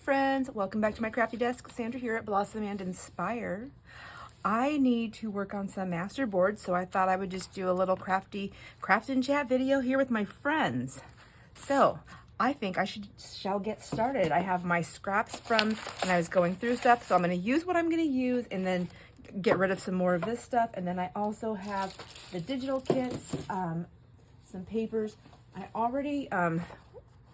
friends, welcome back to my crafty desk. Sandra here at Blossom and Inspire. I need to work on some master boards, so I thought I would just do a little crafty craft and chat video here with my friends. So I think I shall get started. I have my scraps from when I was going through stuff, so I'm going to use what I'm going to use and then get rid of some more of this stuff. And then I also have the digital kits, some papers. I already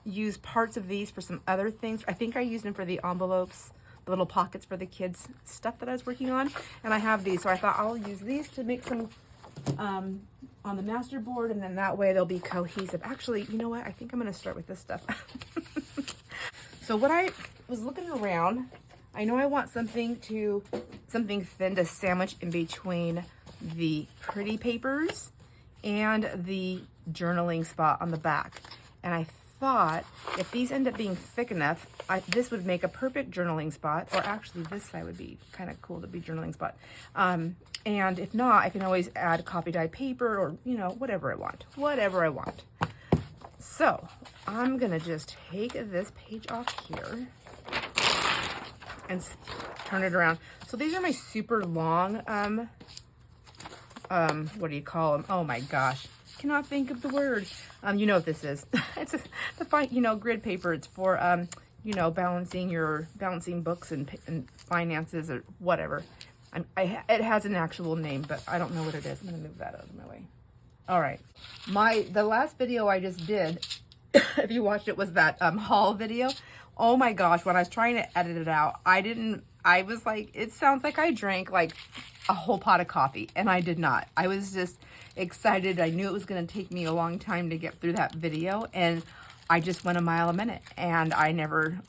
use parts of these for some other things. I think I used them for the envelopes, the little pockets for the kids stuff that I was working on. And I have these, so I thought I'll use these to make some on the master board, and then that way they'll be cohesive. Actually, you know what? I think I'm gonna start with this stuff. So what I was looking around, I know I want something thin to sandwich in between the pretty papers and the journaling spot on the back. And I thought if these end up being thick enough, this would make a perfect journaling spot, or actually this side would be kind of cool to be journaling spot. And if not, I can always add copy dyed paper, or you know, whatever I want. So I'm gonna just take this page off here and turn it around. So these are my super long, what do you call them? Oh my gosh, cannot think of the word. You know what this is. It's the fine, grid paper. It's for, balancing books and finances or whatever. It has an actual name, but I don't know what it is. I'm gonna move that out of my way. All right, the last video I just did, if you watched it, was that haul video. Oh my gosh, when I was trying to edit it out, I was like, it sounds like I drank like a whole pot of coffee, and I did not. I was just excited. I knew it was going to take me a long time to get through that video, and I just went a mile a minute, and I never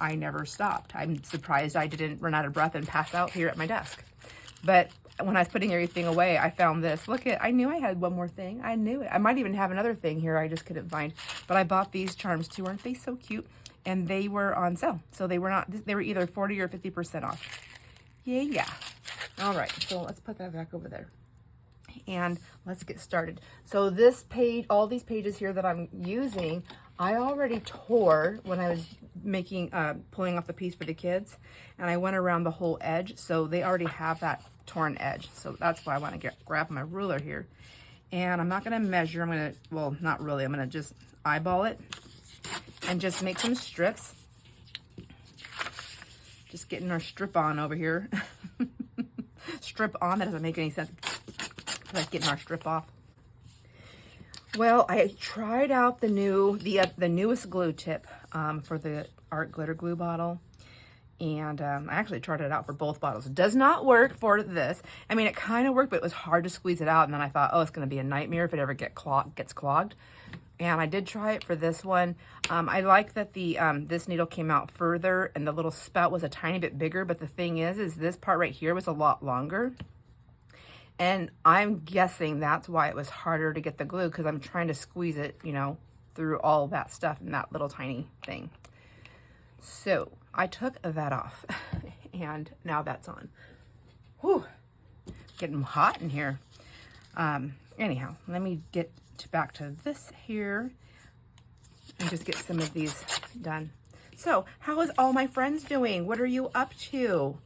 stopped. I'm surprised I didn't run out of breath and pass out here at my desk. But when I was putting everything away, I found this. Look I knew I had one more thing. I knew it. I might even have another thing here I just couldn't find. But I bought these charms too. Aren't they so cute? And they were on sale. So they were either 40 or 50% off. Yeah. All right, so let's put that back over there. And let's get started. So this page, all these pages here that I'm using, I already tore when I was pulling off the piece for the kids, and I went around the whole edge, so they already have that torn edge. So that's why I want to grab my ruler here. And I'm not going to measure. Well, not really. I'm going to just eyeball it and just make some strips. Just getting our strip on over here. Strip on, that doesn't make any sense. Like getting our strip off. Well, I tried out the newest glue tip for the art glitter glue bottle, and I actually tried it out for both bottles. It does not work for this. I mean, it kind of worked, but it was hard to squeeze it out, and then I thought, oh, it's going to be a nightmare if it ever gets clogged. And I did try it for this one. I like that this needle came out further, and the little spout was a tiny bit bigger, but the thing is this part right here was a lot longer. And I'm guessing that's why it was harder to get the glue, because I'm trying to squeeze it, through all that stuff in that little tiny thing. So I took that off, and now that's on. Whew, getting hot in here. Anyhow, let me get back to this here and just get some of these done. So how is all my friends doing? What are you up to?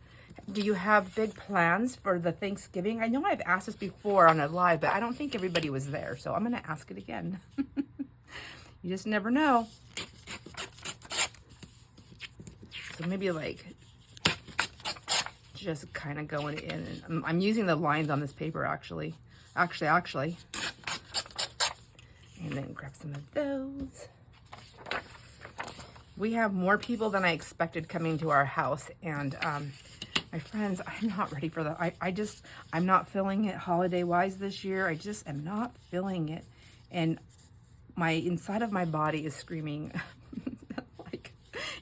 Do you have big plans for the Thanksgiving? I know I've asked this before on a live, but I don't think everybody was there, so I'm going to ask it again. You just never know. So maybe like just kind of going in. And I'm using the lines on this paper actually. And then grab some of those. We have more people than I expected coming to our house, and my friends, I'm not ready for that. I'm not feeling it holiday-wise this year. I just am not feeling it. And my inside of my body is screaming, like,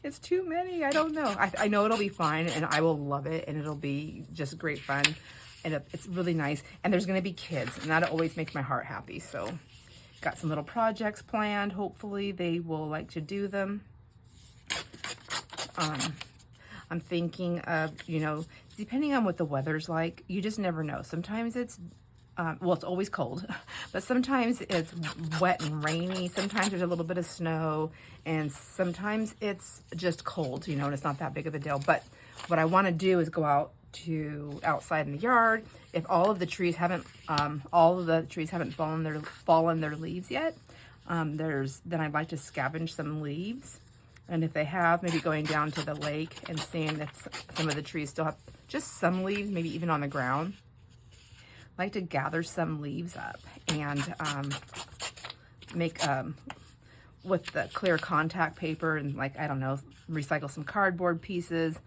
it's too many. I don't know. I know it'll be fine, and I will love it, and it'll be just great fun. And it's really nice. And there's going to be kids, and that always makes my heart happy. So got some little projects planned. Hopefully they will like to do them. I'm thinking of, depending on what the weather's like, you just never know. Sometimes it's well, it's always cold, but sometimes it's wet and rainy. Sometimes there's a little bit of snow, and sometimes it's just cold, you know, and it's not that big of a deal. But what I want to do is go out to outside in the yard. If all of the trees haven't, fallen their leaves yet, then I'd like to scavenge some leaves. And if they have, maybe going down to the lake and seeing if some of the trees still have just some leaves, maybe even on the ground. I like to gather some leaves up and make, with the clear contact paper and, like, I don't know, recycle some cardboard pieces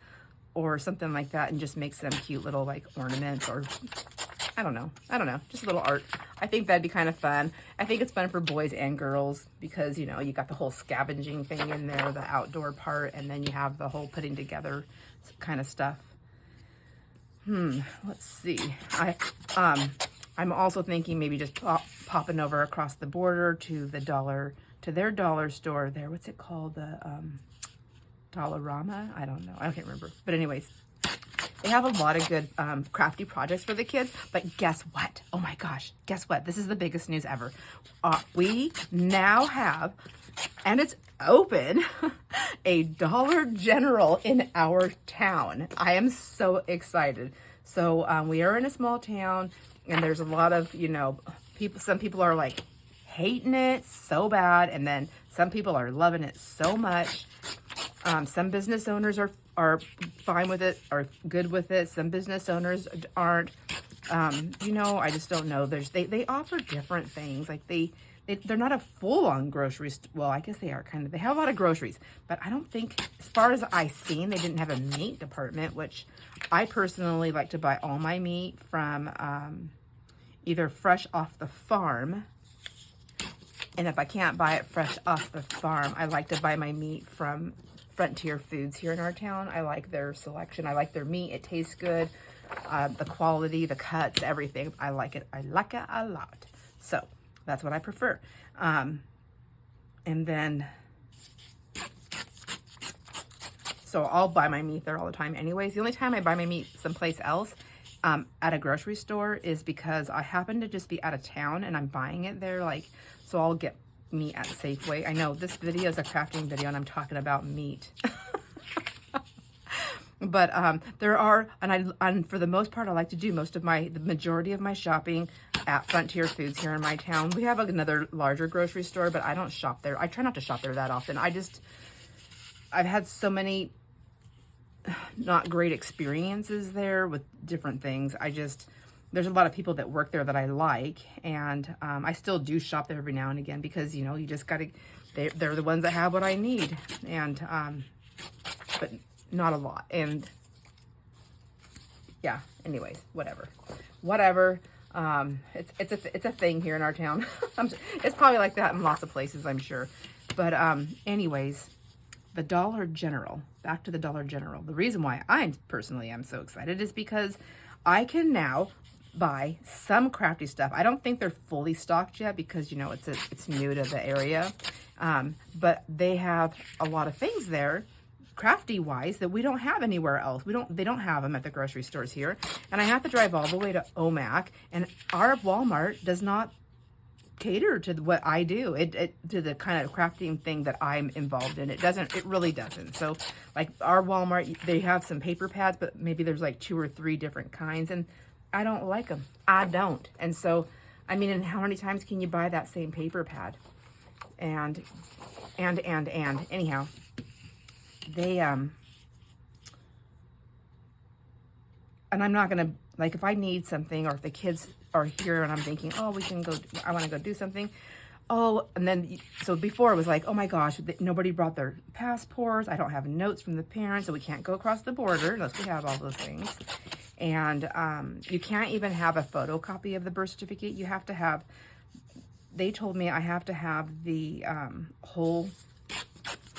or something like that and just make some cute little, like, ornaments, or I don't know, just a little art. I think that'd be kind of fun. I think it's fun for boys and girls because, you know, you got the whole scavenging thing in there, the outdoor part, and then you have the whole putting together kind of stuff. Let's see. I'm also thinking maybe just popping over across the border to their dollar store there. What's it called? The Dollarama? I don't know. I can't remember. But anyways, they have a lot of good crafty projects for the kids. But guess what? Oh my gosh. Guess what? This is the biggest news ever. We now have, and it's open, a Dollar General in our town. I am so excited. So we are in a small town, and there's a lot of, you know, people. Some people are like hating it so bad, and then some people are loving it so much. Some business owners are fine with it, are good with it. Some business owners aren't. You know, I just don't know. They offer different things. Like they're not a full-on grocery store. Well, I guess they are kind of. They have a lot of groceries, but I don't think, as far as I've seen, they didn't have a meat department, which I personally like to buy all my meat from either fresh off the farm. And if I can't buy it fresh off the farm, I like to buy my meat from Frontier Foods here in our town. I like their selection. I like their meat. It tastes good. The quality, the cuts, everything. I like it. I like it a lot. So that's what I prefer. And then, so I'll buy my meat there all the time anyways. The only time I buy my meat someplace else at a grocery store is because I happen to just be out of town and I'm buying it there. Like, so I'll get meat at Safeway. I know this video is a crafting video and I'm talking about meat. But there are, and for the most part, I like to do the majority of my shopping at Frontier Foods here in my town. We have another larger grocery store, but I don't shop there. I try not to shop there that often. I've had so many not great experiences there with different things. There's a lot of people that work there that I like, and I still do shop there every now and again because, you know, you just gotta, they're the ones that have what I need, and but not a lot. And yeah, anyways, whatever. It's a thing here in our town. It's probably like that in lots of places, I'm sure. But anyways, the Dollar General, back to the Dollar General. The reason why I personally am so excited is because I can now buy some crafty stuff. I don't think they're fully stocked yet because, you know, it's new to the area. But they have a lot of things there, crafty wise, that we don't have anywhere else. They don't have them at the grocery stores here. And I have to drive all the way to Omak, and our Walmart does not cater to what I do, to the kind of crafting thing that I'm involved in. It really doesn't. So like our Walmart, they have some paper pads, but maybe there's like 2 or 3 different kinds, and I don't like them. I don't. And so, I mean, and how many times can you buy that same paper pad? And anyhow, they, and I'm not going to, like, if I need something, or if the kids are here and I'm thinking, oh, I want to go do something. Oh, and then, so before it was like, oh my gosh, nobody brought their passports. I don't have notes from the parents, so we can't go across the border unless we have all those things. And you can't even have a photocopy of the birth certificate. You have to have, they told me I have to have the whole,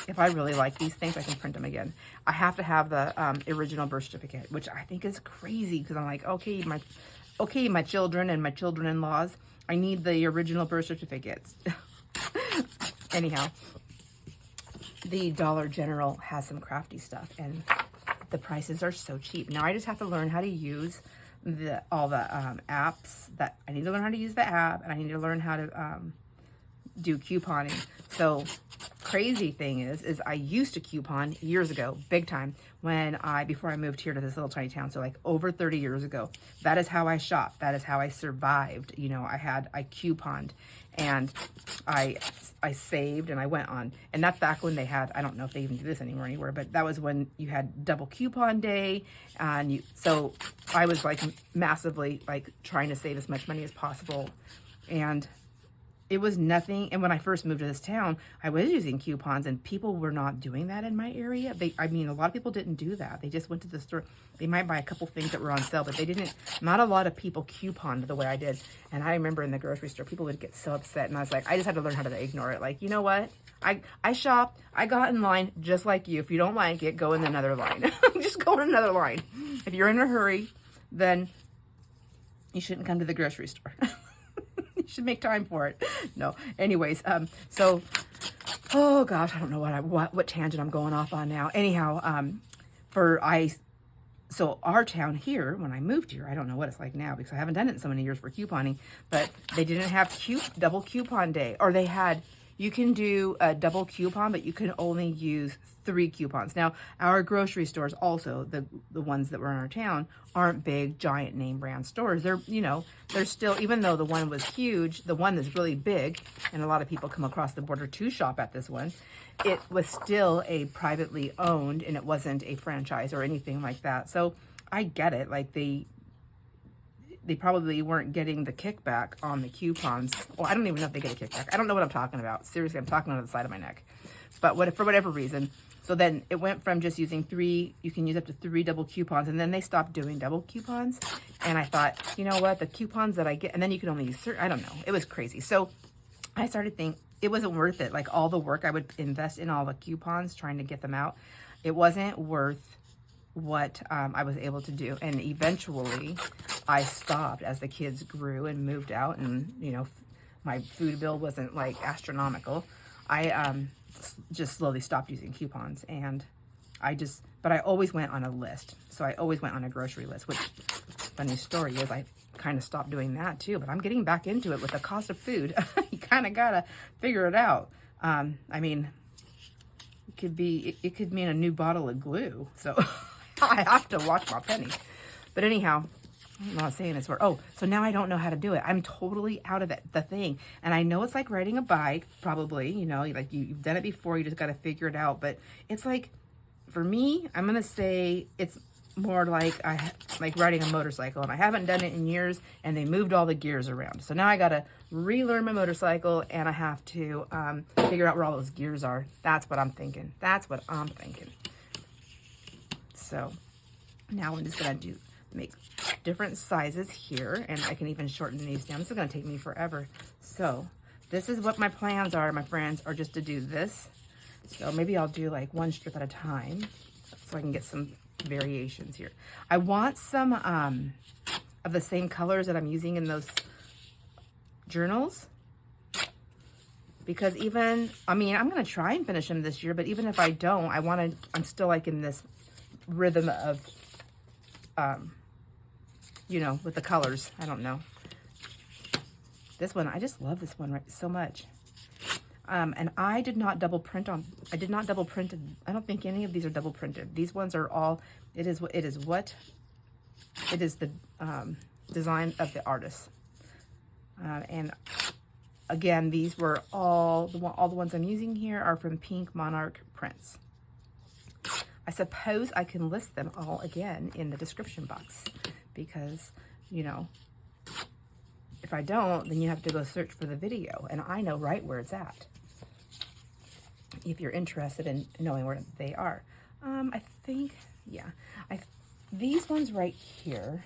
if I really like these things, I can print them again. I have to have the original birth certificate, which I think is crazy because I'm like, okay, my children and my children-in-laws, I need the original birth certificates. Anyhow, the Dollar General has some crafty stuff, and the prices are so cheap. Now I just have to learn how to use all the apps that I need to learn how to use the app, and I need to learn how to do couponing. So crazy thing is I used to coupon years ago, big time, before I moved here to this little tiny town. So like over 30 years ago. That is how I shopped. That is how I survived. You know, I couponed, and I saved, and I went on. And that's back when they had, I don't know if they even do this anymore, but that was when you had double coupon day. And so I was like massively like trying to save as much money as possible. And it was nothing. And when I first moved to this town, I was using coupons, and people were not doing that in my area. I mean, a lot of people didn't do that. They just went to the store. They might buy a couple things that were on sale, but they didn't, not a lot of people couponed the way I did. And I remember in the grocery store, people would get so upset. And I was like, I just had to learn how to ignore it. Like, you know what? I shopped, I got in line just like you. If you don't like it, go in another line. Just go in another line. If you're in a hurry, then you shouldn't come to the grocery store. Should make time for it. No, anyways, so, oh gosh, I don't know what tangent I'm going off on now. Anyhow, so our town here, when I moved here, I don't know what it's like now because I haven't done it in so many years for couponing, but they didn't have double coupon day, or they had, you can do a double coupon, but you can only use 3 coupons. Now, our grocery stores also, the ones that were in our town, aren't big, giant name brand stores. They're, you know, they're still, even though the one was huge, the one that's really big, and a lot of people come across the border to shop at this one, it was still a privately owned, and it wasn't a franchise or anything like that. So I get it. Like they probably weren't getting the kickback on the coupons. Well, I don't even know if they get a kickback. I don't know what I'm talking about. Seriously, I'm talking out of the side of my neck. But for whatever reason, so then it went from just using 3, you can use up to 3 double coupons, and then they stopped doing double coupons. And I thought, you know what, the coupons that I get, and then you can only use certain, I don't know, it was crazy. So I started thinking it wasn't worth it. Like all the work I would invest in all the coupons, trying to get them out, it wasn't worth what I was able to do. And eventually I stopped as the kids grew and moved out, and you know, my food bill wasn't like astronomical. I just slowly stopped using coupons, and but I always went on a list. So I always went on a grocery list, which funny story is I kind of stopped doing that too, but I'm getting back into it with the cost of food. You kind of gotta figure it out. I mean, it could mean a new bottle of glue. So I have to watch my pennies. But anyhow, I'm not saying this word. Oh, so now I don't know how to do it. I'm totally out of it, the thing. And I know it's like riding a bike, probably, you know, like you've done it before, you just got to figure it out. But it's like, for me, I'm going to say it's more like riding a motorcycle, and I haven't done it in years, and they moved all the gears around. So now I got to relearn my motorcycle, and I have to figure out where all those gears are. That's what I'm thinking. That's what I'm thinking. So now I'm just going to make different sizes here, and I can even shorten these down. This is going to take me forever. So this is what my plans are, my friends, are just to do this. So maybe I'll do like 1 strip at a time so I can get some variations here. I want some of the same colors that I'm using in those journals, because I mean, I'm going to try and finish them this year, but even if I don't, I'm still like in this rhythm of, you know, with the colors. I don't know. This one, I just love this one so much. And I did not double print I don't think any of these are double printed. These ones are all, it is the design of the artist. And again, these were all the ones I'm using here are from PinkMonarchPrints. I suppose I can list them all again in the description box, because, you know, if I don't, then you have to go search for the video, and I know right where it's at, if you're interested in knowing where they are. I think, yeah, these ones right here,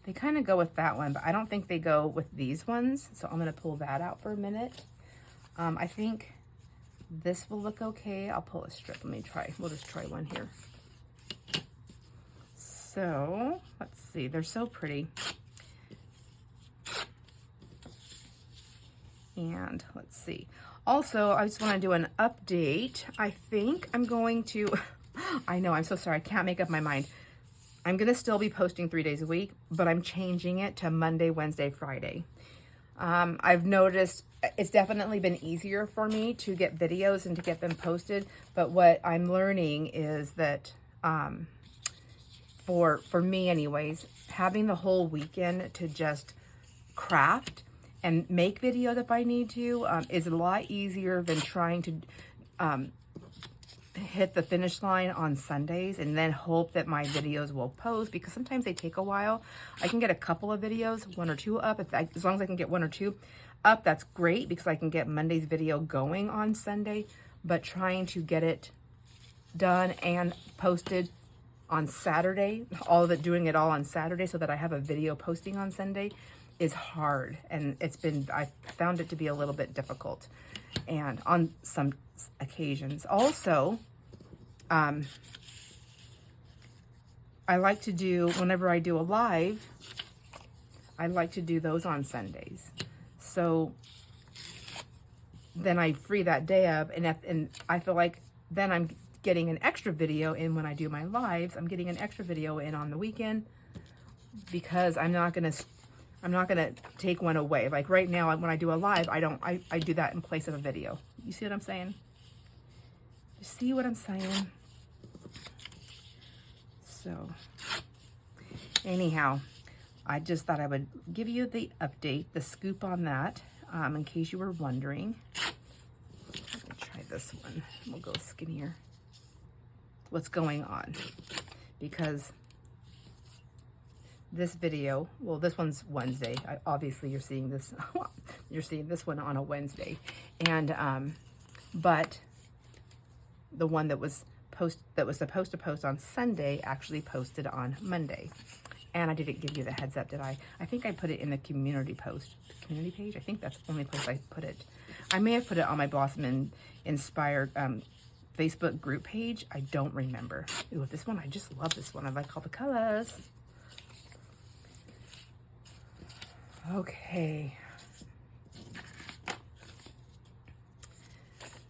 they kind of go with that one, but I don't think they go with these ones, so I'm going to pull that out for a minute. I think this will look okay. I'll pull a strip. Let me try. We'll just try one here. So, let's see. They're so pretty. And let's see. Also, I just want to do an update. I think I'm going to, I know, I'm so sorry. I can't make up my mind. I'm going to still be posting 3 days a week, but I'm changing it to Monday, Wednesday, Friday. I've noticed it's definitely been easier for me to get videos and to get them posted. But what I'm learning is that for me anyways, having the whole weekend to just craft and make videos if I need to is a lot easier than trying to hit the finish line on Sundays and then hope that my videos will post, because sometimes they take a while. I can get a couple of videos, 1 or 2 up. As long as I can get 1 or 2 up, that's great, because I can get Monday's video going on Sunday. But trying to get it done and posted on Saturday, doing it all on Saturday so that I have a video posting on Sunday is hard. And I found it to be a little bit difficult. And on some occasions. Also, I like to do, whenever I do a live, I like to do those on Sundays. So then I free that day up, and I feel like then I'm getting an extra video in when I do my lives. I'm getting an extra video in on the weekend, because I'm not gonna take one away. Like right now, when I do a live, I do that in place of a video. You see what I'm saying? You see what I'm saying? So, anyhow, I just thought I would give you the update, the scoop on that, in case you were wondering. Let me try this one. We'll go skinnier. What's going on? Because this video, well, this one's Wednesday. Obviously, you're seeing this. You're seeing this one on a Wednesday, and but the one that was supposed to post on Sunday actually posted on Monday. And I didn't give you the heads up, did I? I think I put it in the community page. I think that's the only place I put it. I may have put it on my Blossom Inspired Facebook group page. I don't remember. Ooh, this one, I just love this one. I like all the colors. Okay.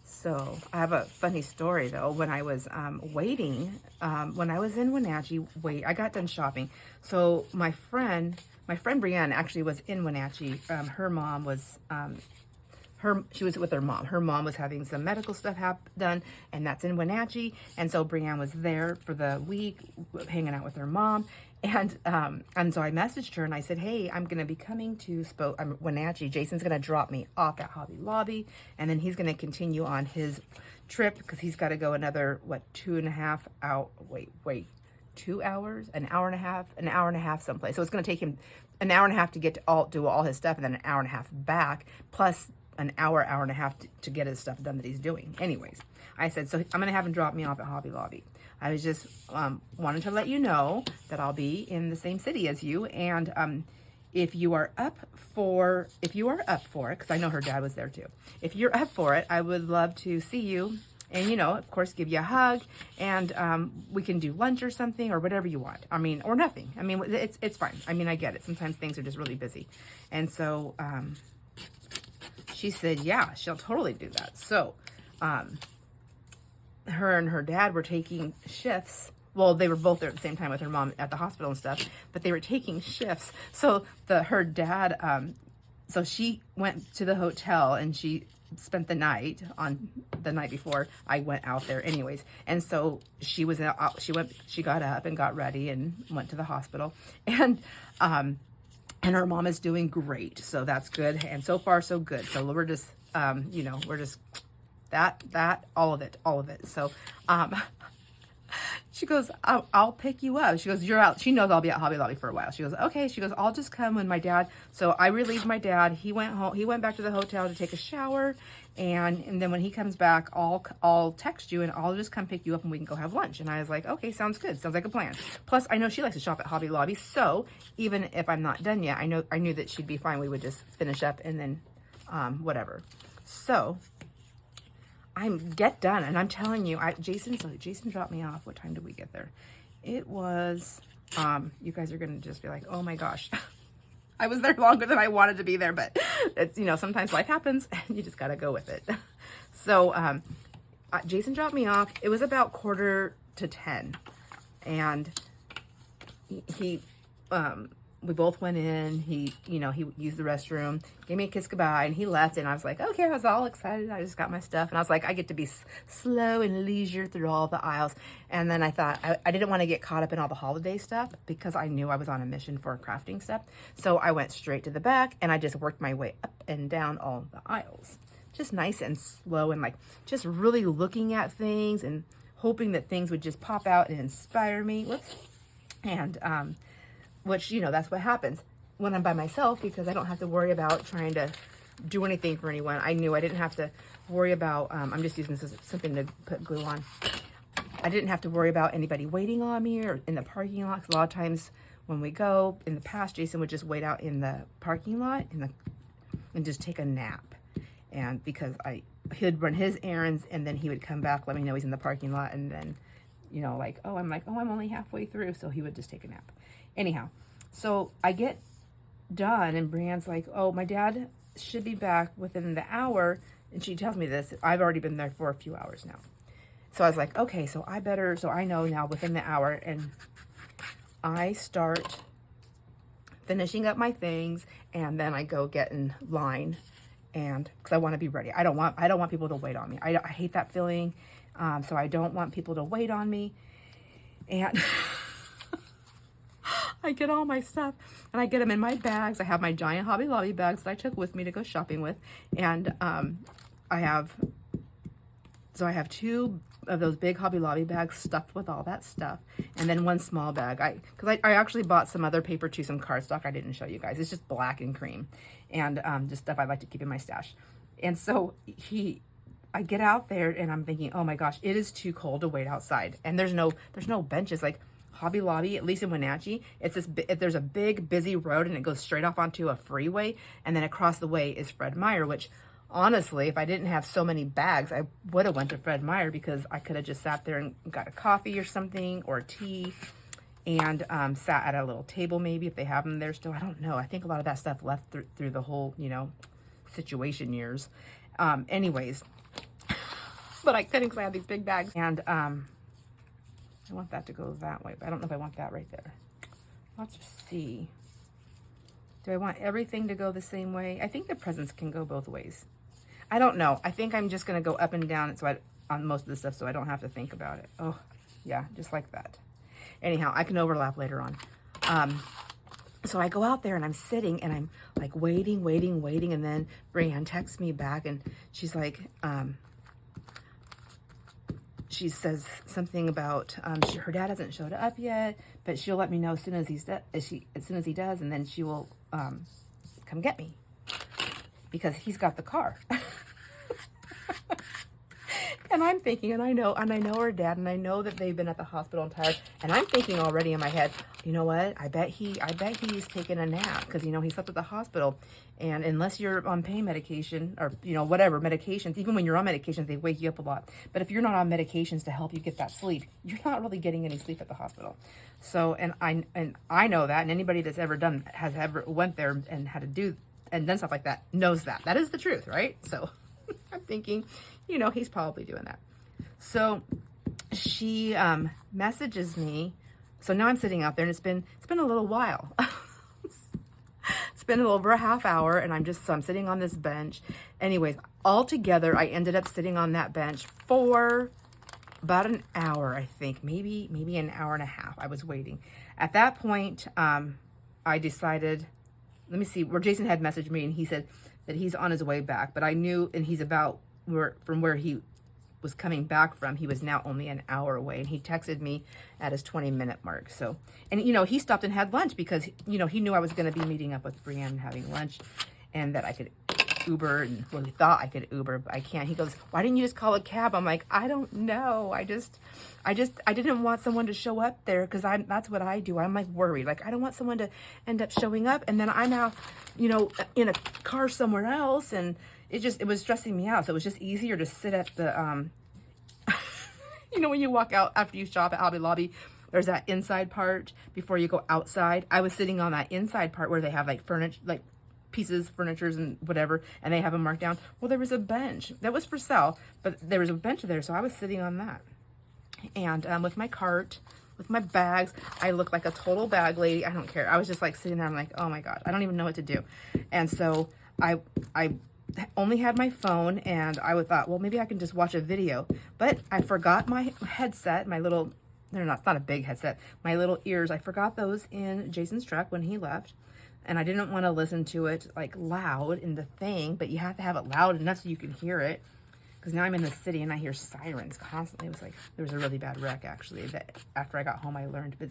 So I have a funny story though. When I was waiting, when I was in Wenatchee, I got done shopping. So my friend Brianne actually was in Wenatchee. Her mom was, she was with her mom. Her mom was having some medical stuff done, and that's in Wenatchee. And so Brianne was there for the week, hanging out with her mom. And so I messaged her and I said, hey, I'm going to be coming to Wenatchee. Jason's going to drop me off at Hobby Lobby, and then he's going to continue on his trip, because he's got to go another, 2.5 hours, 2 hours, an hour and a half someplace. So it's going to take him an hour and a half to do all his stuff, and then an hour and a half back, plus an hour and a half to get his stuff done that he's doing. Anyways, I said, so I'm going to have him drop me off at Hobby Lobby. I was just wanted to let you know that I'll be in the same city as you, and if you are up for it, because I know her dad was there too. If you're up for it, I would love to see you, and of course, give you a hug, and we can do lunch or something, or whatever you want. I mean, or nothing. I mean, it's fine. I mean, I get it. Sometimes things are just really busy, and so she said, yeah, she'll totally do that. So. Her and her dad were taking shifts. Well, they were both there at the same time with her mom at the hospital and stuff, but they were taking shifts. So her dad, so she went to the hotel and she spent the night before I went out there anyways. And so she got up and got ready and went to the hospital, and her mom is doing great. So that's good. And so far so good. So we're just, we're just, that, all of it. So, she goes, I'll pick you up. She goes, you're out. She knows I'll be at Hobby Lobby for a while. She goes, okay. She goes, I'll just come when my dad. So I relieved my dad. He went home. He went back to the hotel to take a shower. And then when he comes back, I'll text you and I'll just come pick you up and we can go have lunch. And I was like, okay, sounds good. Sounds like a plan. Plus I know she likes to shop at Hobby Lobby. So even if I'm not done yet, I knew that she'd be fine. We would just finish up and then, whatever. So get done, and I'm telling you, Jason dropped me off. What time did we get there? It was, you guys are gonna just be like, oh my gosh, I was there longer than I wanted to be there, but it's, sometimes life happens, and you just gotta go with it. So, Jason dropped me off. It was about 9:45, and we both went in. He used the restroom, gave me a kiss goodbye, and he left. And I was like, okay, I was all excited. I just got my stuff. And I was like, I get to be slow and leisure through all the aisles. And then I thought, I didn't want to get caught up in all the holiday stuff because I knew I was on a mission for crafting stuff. So I went straight to the back and I just worked my way up and down all the aisles. Just nice and slow and like just really looking at things and hoping that things would just pop out and inspire me. Whoops. And, which, that's what happens when I'm by myself because I don't have to worry about trying to do anything for anyone. I knew I didn't have to worry about, I'm just using this as something to put glue on. I didn't have to worry about anybody waiting on me or in the parking lot. 'Cause a lot of times when we go, in the past, Jason would just wait out in the parking lot and just take a nap. And because he'd run his errands and then he would come back, let me know he's in the parking lot, and then, I'm only halfway through, so he would just take a nap. Anyhow, so I get done and Brianne's like, oh, my dad should be back within the hour, and she tells me this. I've already been there for a few hours now. So I was like, okay, so I know now within the hour, and I start finishing up my things, and then I go get in line, and because I want to be ready. I don't want people to wait on me. I hate that feeling. So I don't want people to wait on me. And I get all my stuff and I get them in my bags. I have my giant Hobby Lobby bags that I took with me to go shopping with. And I have 2 of those big Hobby Lobby bags stuffed with all that stuff. And then 1 small bag. Because I actually bought some other paper too, some cardstock I didn't show you guys. It's just black and cream. And just stuff I like to keep in my stash. And so I get out there and I'm thinking, oh my gosh, it is too cold to wait outside. And there's no benches. Like Hobby Lobby, at least in Wenatchee, there's a big busy road and it goes straight off onto a freeway. And then across the way is Fred Meyer, which honestly, if I didn't have so many bags, I would have went to Fred Meyer because I could have just sat there and got a coffee or something or tea and sat at a little table maybe if they have them there still. I don't know. I think a lot of that stuff left through the whole, situation years. Anyways. But I couldn't because I had these big bags. And I want that to go that way, but I don't know if I want that right there. Let's just see. Do I want everything to go the same way? I think the presents can go both ways. I don't know. I think I'm just going to go up and down on most of the stuff so I don't have to think about it. Oh, yeah, just like that. Anyhow, I can overlap later on. So I go out there and I'm sitting and I'm like waiting. And then Brianne texts me back and she's like, she says something about her dad hasn't showed up yet, but she'll let me know as soon as he does, and then she will come get me because he's got the car. And I'm thinking, and I know her dad, and I know that they've been at the hospital and tired, and I'm thinking already in my head, you know what? I bet he's taking a nap because he slept at the hospital, and unless you're on pain medication or whatever medications, even when you're on medications, they wake you up a lot. But if you're not on medications to help you get that sleep, you're not really getting any sleep at the hospital. So, and I know that, and anybody that's has ever went there and had to do and done stuff like that knows that. That is the truth, right? So I'm thinking, he's probably doing that. So she messages me. So now I'm sitting out there and it's been a little while. It's been over a half hour and I'm sitting on this bench. Anyways, altogether, I ended up sitting on that bench for about an hour, I think, maybe an hour and a half. I was waiting. At that point, I decided, let me see, where Jason had messaged me and he said that he's on his way back, but I knew, and he's about from where he was coming back from, he was now only an hour away, and he texted me at his 20-minute mark. So, and he stopped and had lunch because he knew I was going to be meeting up with Brianne and having lunch, and that I could Uber, and well, he thought I could Uber, but I can't. He goes, why didn't you just call a cab? I'm like, I don't know. I didn't want someone to show up there because that's what I do. I'm like worried. Like, I don't want someone to end up showing up and then I'm out, in a car somewhere else, and it was stressing me out. So it was just easier to sit at the, when you walk out after you shop at Hobby Lobby, there's that inside part before you go outside. I was sitting on that inside part where they have like furniture, like pieces, furnitures and whatever, and they have them marked down. Well, there was a bench that was for sale, but there was a bench there. So I was sitting on that and with my cart, with my bags. I look like a total bag lady. I don't care. I was just like sitting there. I'm like, oh my God, I don't even know what to do. And so I only had my phone, and I thought, well, maybe I can just watch a video. But I forgot my headset, my little, it's not a big headset, my little ears. I forgot those in Jason's truck when he left. And I didn't want to listen to it like loud in the thing, but you have to have it loud enough so you can hear it. Because now I'm in the city and I hear sirens constantly. It was like, there was a really bad wreck actually that after I got home I learned. But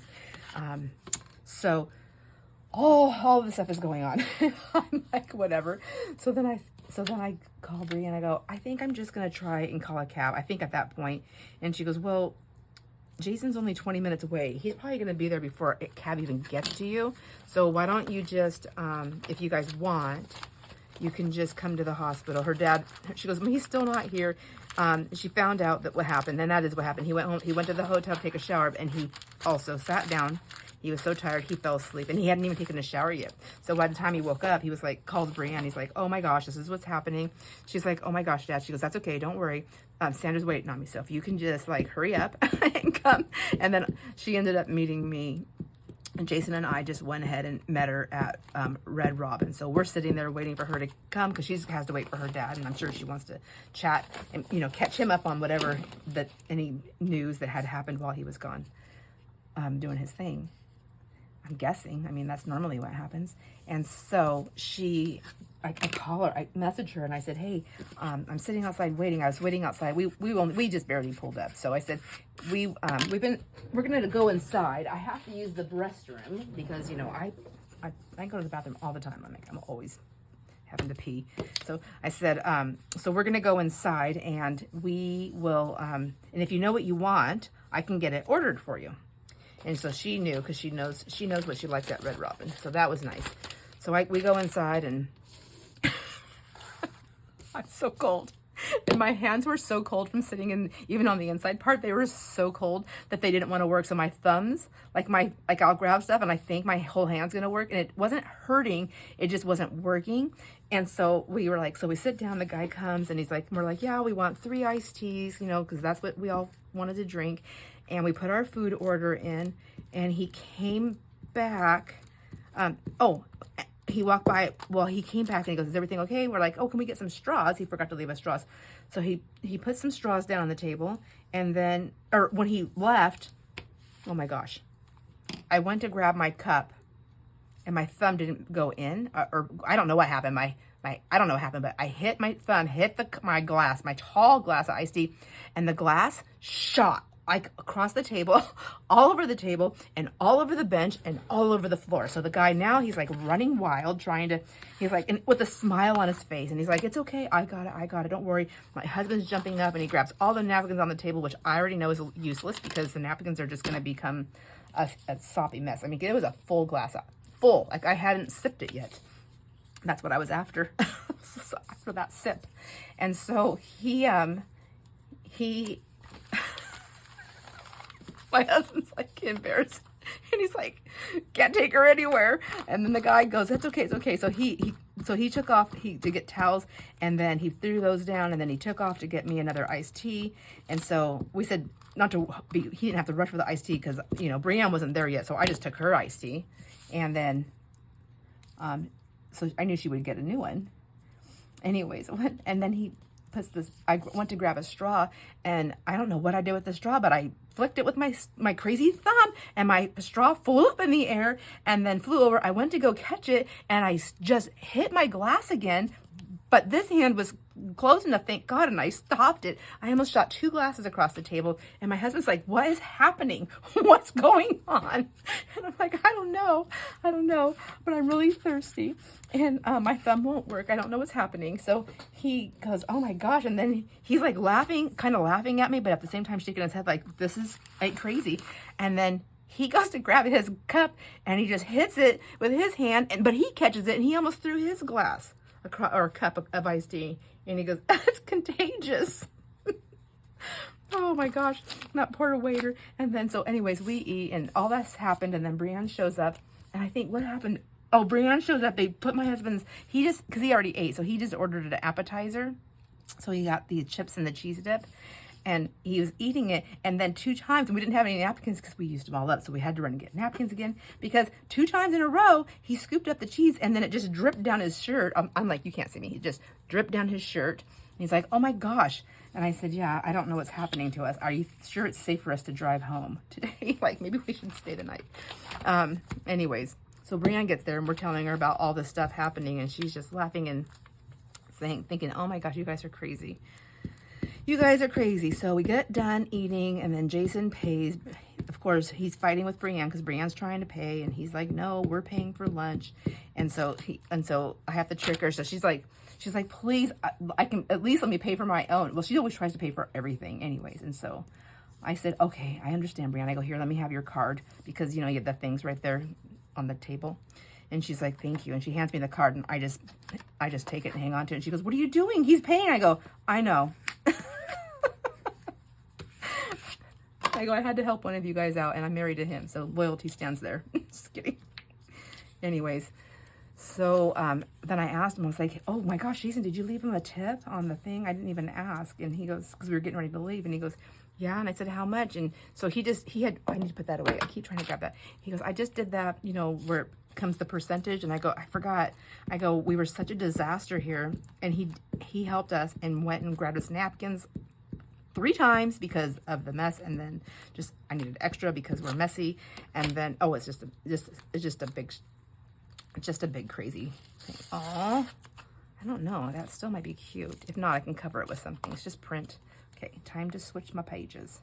so all this stuff is going on. I'm like, whatever. So then I call Brie and I go, I think I'm just gonna try and call a cab. I think at that point, and she goes, well, Jason's only 20 minutes away. He's probably gonna be there before a cab even gets to you. So why don't you just, if you guys want, you can just come to the hospital. Her dad, she goes, well, he's still not here. She found out that what happened, and that is what happened. He went home, he went to the hotel to take a shower, and he also sat down. He was so tired, he fell asleep, and he hadn't even taken a shower yet. So by the time he woke up, he was like, calls Brianne. He's like, oh my gosh, this is what's happening. She's like, oh my gosh, Dad. She goes, that's okay, don't worry. Sandra's waiting on me, so if you can just like hurry up and come. And then she ended up meeting me. And Jason and I just went ahead and met her at Red Robin. So we're sitting there waiting for her to come because she has to wait for her dad. And I'm sure she wants to chat and, you know, catch him up on whatever any news that had happened while he was gone doing his thing. I'm guessing. I mean, that's normally what happens. And so I call her, I message her and I said, hey, I'm sitting outside waiting. I was waiting outside. We just barely pulled up. So I said, we're going to go inside. I have to use the restroom because, you know, I go to the bathroom all the time. I'm always having to pee. So I said, so we're going to go inside and we will, and if you know what you want, I can get it ordered for you. And so she knew, because she knows what she likes at Red Robin. So that was nice. So we go inside and I'm so cold. And my hands were so cold from sitting in, even on the inside part, they were so cold that they didn't want to work. So my thumbs, like I'll grab stuff and I think my whole hand's going to work. And it wasn't hurting. It just wasn't working. And so we were like, so we sit down, the guy comes and we're like, yeah, we want 3 iced teas, you know, because that's what we all wanted to drink. And we put our food order in and he came back. He walked by, well, he came back and he goes, is everything okay? We're like, oh, can we get some straws? He forgot to leave us straws. So he put some straws down on the table. And then, or when he left, oh my gosh, I went to grab my cup and my thumb didn't go in, or I don't know what happened. I don't know what happened, but I hit my thumb, hit my glass, my tall glass of iced tea, and the glass shot like across the table, all over the table, and all over the bench, and all over the floor. So the guy now, he's like running wild, he's like, and with a smile on his face, and he's like, it's okay, I got it, don't worry. My husband's jumping up, and he grabs all the napkins on the table, which I already know is useless, because the napkins are just gonna become a soppy mess. I mean, it was a full glass, full, like I hadn't sipped it yet. That's what I was after, after that sip. And so he my husband's like embarrassed and he's like, can't take her anywhere. And then the guy goes, that's okay, it's okay. So he took off to get towels, and then he threw those down, and then he took off to get me another iced tea. And so we said he didn't have to rush for the iced tea because, you know, Brianne wasn't there yet. So I just took her iced tea, and then so I knew she would get a new one. Anyways, and then he puts this, I went to grab a straw, and I don't know what I did with the straw, but I flicked it with my crazy thumb, and my straw flew up in the air and then flew over. I went to go catch it, and I just hit my glass again, but this hand was close enough, thank God, and I stopped it. I almost shot 2 glasses across the table, and my husband's like, what is happening? What's going on? And I'm like, I don't know, but I'm really thirsty, and my thumb won't work. I don't know what's happening. So he goes, oh my gosh, and then he's like laughing, kind of laughing at me, but at the same time shaking his head like, this is like crazy. And then he goes to grab his cup, and he just hits it with his hand, but he catches it, and he almost threw his glass or cup of iced tea. And he goes, it's contagious. Oh my gosh, that poor waiter. And then, so anyways, we eat, and all that's happened, and then Brianne shows up, and I think, what happened? Oh, Brianne shows up, they put my husband's, because he already ate, so he just ordered an appetizer. So he got the chips and the cheese dip, and he was eating it, and then 2 times, and we didn't have any napkins because we used them all up, so we had to run and get napkins again, because 2 times in a row, he scooped up the cheese, and then it just dripped down his shirt. I'm like, you can't see me. He just dripped down his shirt. And he's like, oh my gosh. And I said, yeah, I don't know what's happening to us. Are you sure it's safe for us to drive home today? Like, maybe we should stay the night. Anyways, so Brianne gets there, and we're telling her about all this stuff happening, and she's just laughing and thinking, oh my gosh, you guys are crazy. You guys are crazy. So we get done eating, and then Jason pays. Of course, he's fighting with Brianne because Brianne's trying to pay, and he's like, no, we're paying for lunch. And so I have to trick her. So she's like, please, I can at least let me pay for my own. Well, she always tries to pay for everything anyways. And so I said, okay, I understand, Brianne. I go, here, let me have your card, because, you know, you have the things right there on the table. And she's like, thank you. And she hands me the card, and I just take it and hang on to it. And she goes, what are you doing? He's paying. I go, I know. I go, I had to help one of you guys out, and I'm married to him, so loyalty stands there. Just kidding. Anyways, so then I asked him, I was like, oh my gosh, Jason, did you leave him a tip on the thing? I didn't even ask. And he goes, because we were getting ready to leave, and he goes, yeah. And I said, how much? And so I need to put that away. I keep trying to grab that. He goes, I just did that, you know, where comes the percentage. And I go, I forgot. I go, we were such a disaster here, and he helped us and went and grabbed us napkins 3 times because of the mess, and then I needed extra because we're messy, and then it's just a big crazy thing. Oh, I don't know, that still might be cute. If not, I can cover it with something. It's just print. Okay, time to switch my pages.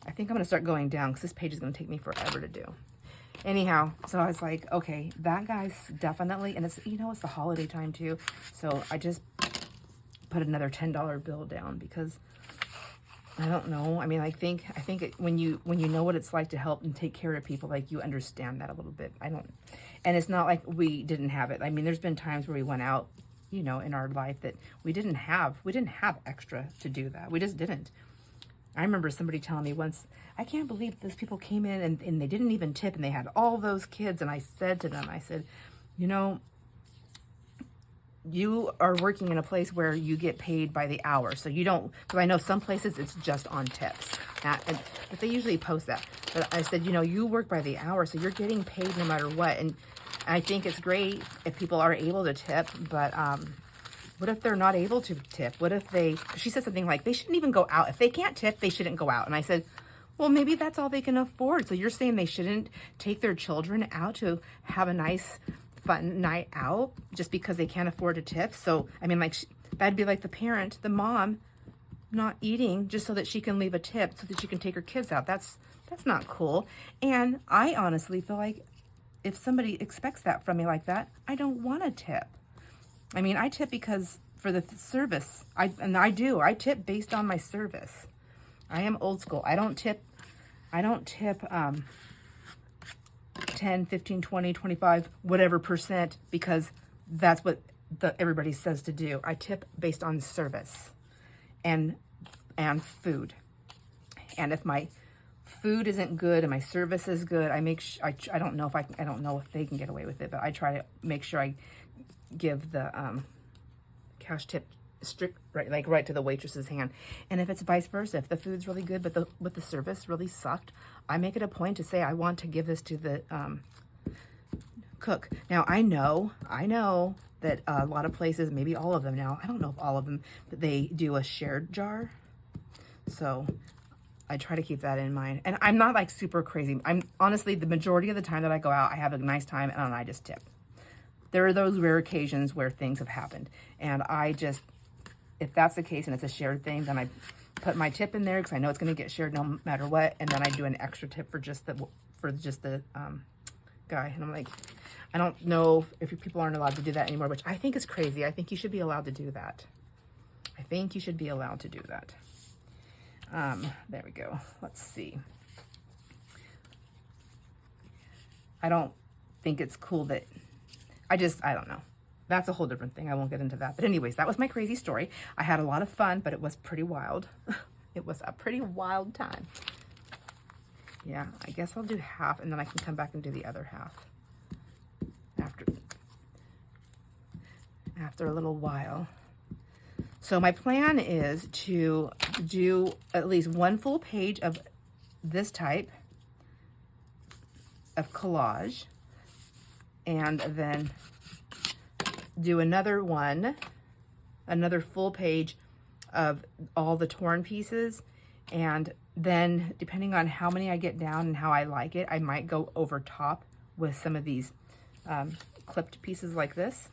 I think I'm gonna start going down because this page is gonna take me forever to do. Anyhow, so I was like, okay, that guy's definitely, and it's, you know, it's the holiday time too, so I just put another $10 bill down because I don't know. I mean, I think when you know what it's like to help and take care of people, like, you understand that a little bit. And it's not like we didn't have it. I mean, there's been times where we went out, you know, in our life that we didn't have extra to do that. We just didn't. I remember somebody telling me once, I can't believe those people came in and they didn't even tip, and they had all those kids. And I said to them, I said, you know, you are working in a place where you get paid by the hour. So you don't, because I know some places it's just on tips. But they usually post that. But I said, you know, you work by the hour, so you're getting paid no matter what. And I think it's great if people are able to tip, but what if they're not able to tip? What if she said something like, they shouldn't even go out. If they can't tip, they shouldn't go out. And I said, well, maybe that's all they can afford. So you're saying they shouldn't take their children out to have a nice fun night out just because they can't afford a tip? So, I mean, like, that'd be like the mom not eating just so that she can leave a tip so that she can take her kids out. That's not cool. And I honestly feel like if somebody expects that from me like that, I don't want to tip. I mean, I tip because for the service, I tip based on my service. I am old school. I don't tip 10, 15, 20, 25, whatever percent, because that's what everybody says to do. I tip based on service and food. And if my food isn't good and my service is good, I don't know if they can get away with it, but I try to make sure I give the cash tip right to the waitress's hand. And if it's vice versa, if the food's really good but the service really sucked, I make it a point to say I want to give this to the cook. Now I know that a lot of places, maybe all of them now, I don't know if all of them, but they do a shared jar. So I try to keep that in mind. And I'm not like super crazy. I'm honestly, the majority of the time that I go out, I have a nice time and I just tip. There are those rare occasions where things have happened, and if that's the case and it's a shared thing, then I put my tip in there because I know it's going to get shared no matter what, and then I do an extra tip for just the guy. And I'm like, I don't know if people aren't allowed to do that anymore, which I think is crazy. I think you should be allowed to do that. There we go. Let's see. I don't think it's cool that I don't know. That's a whole different thing. I won't get into that. But anyways, that was my crazy story. I had a lot of fun, but it was pretty wild. It was a pretty wild time. Yeah, I guess I'll do half, and then I can come back and do the other half after a little while. So my plan is to do at least one full page of this type of collage, and then do another one, another full page of all the torn pieces. And then depending on how many I get down and how I like it, I might go over top with some of these clipped pieces like this.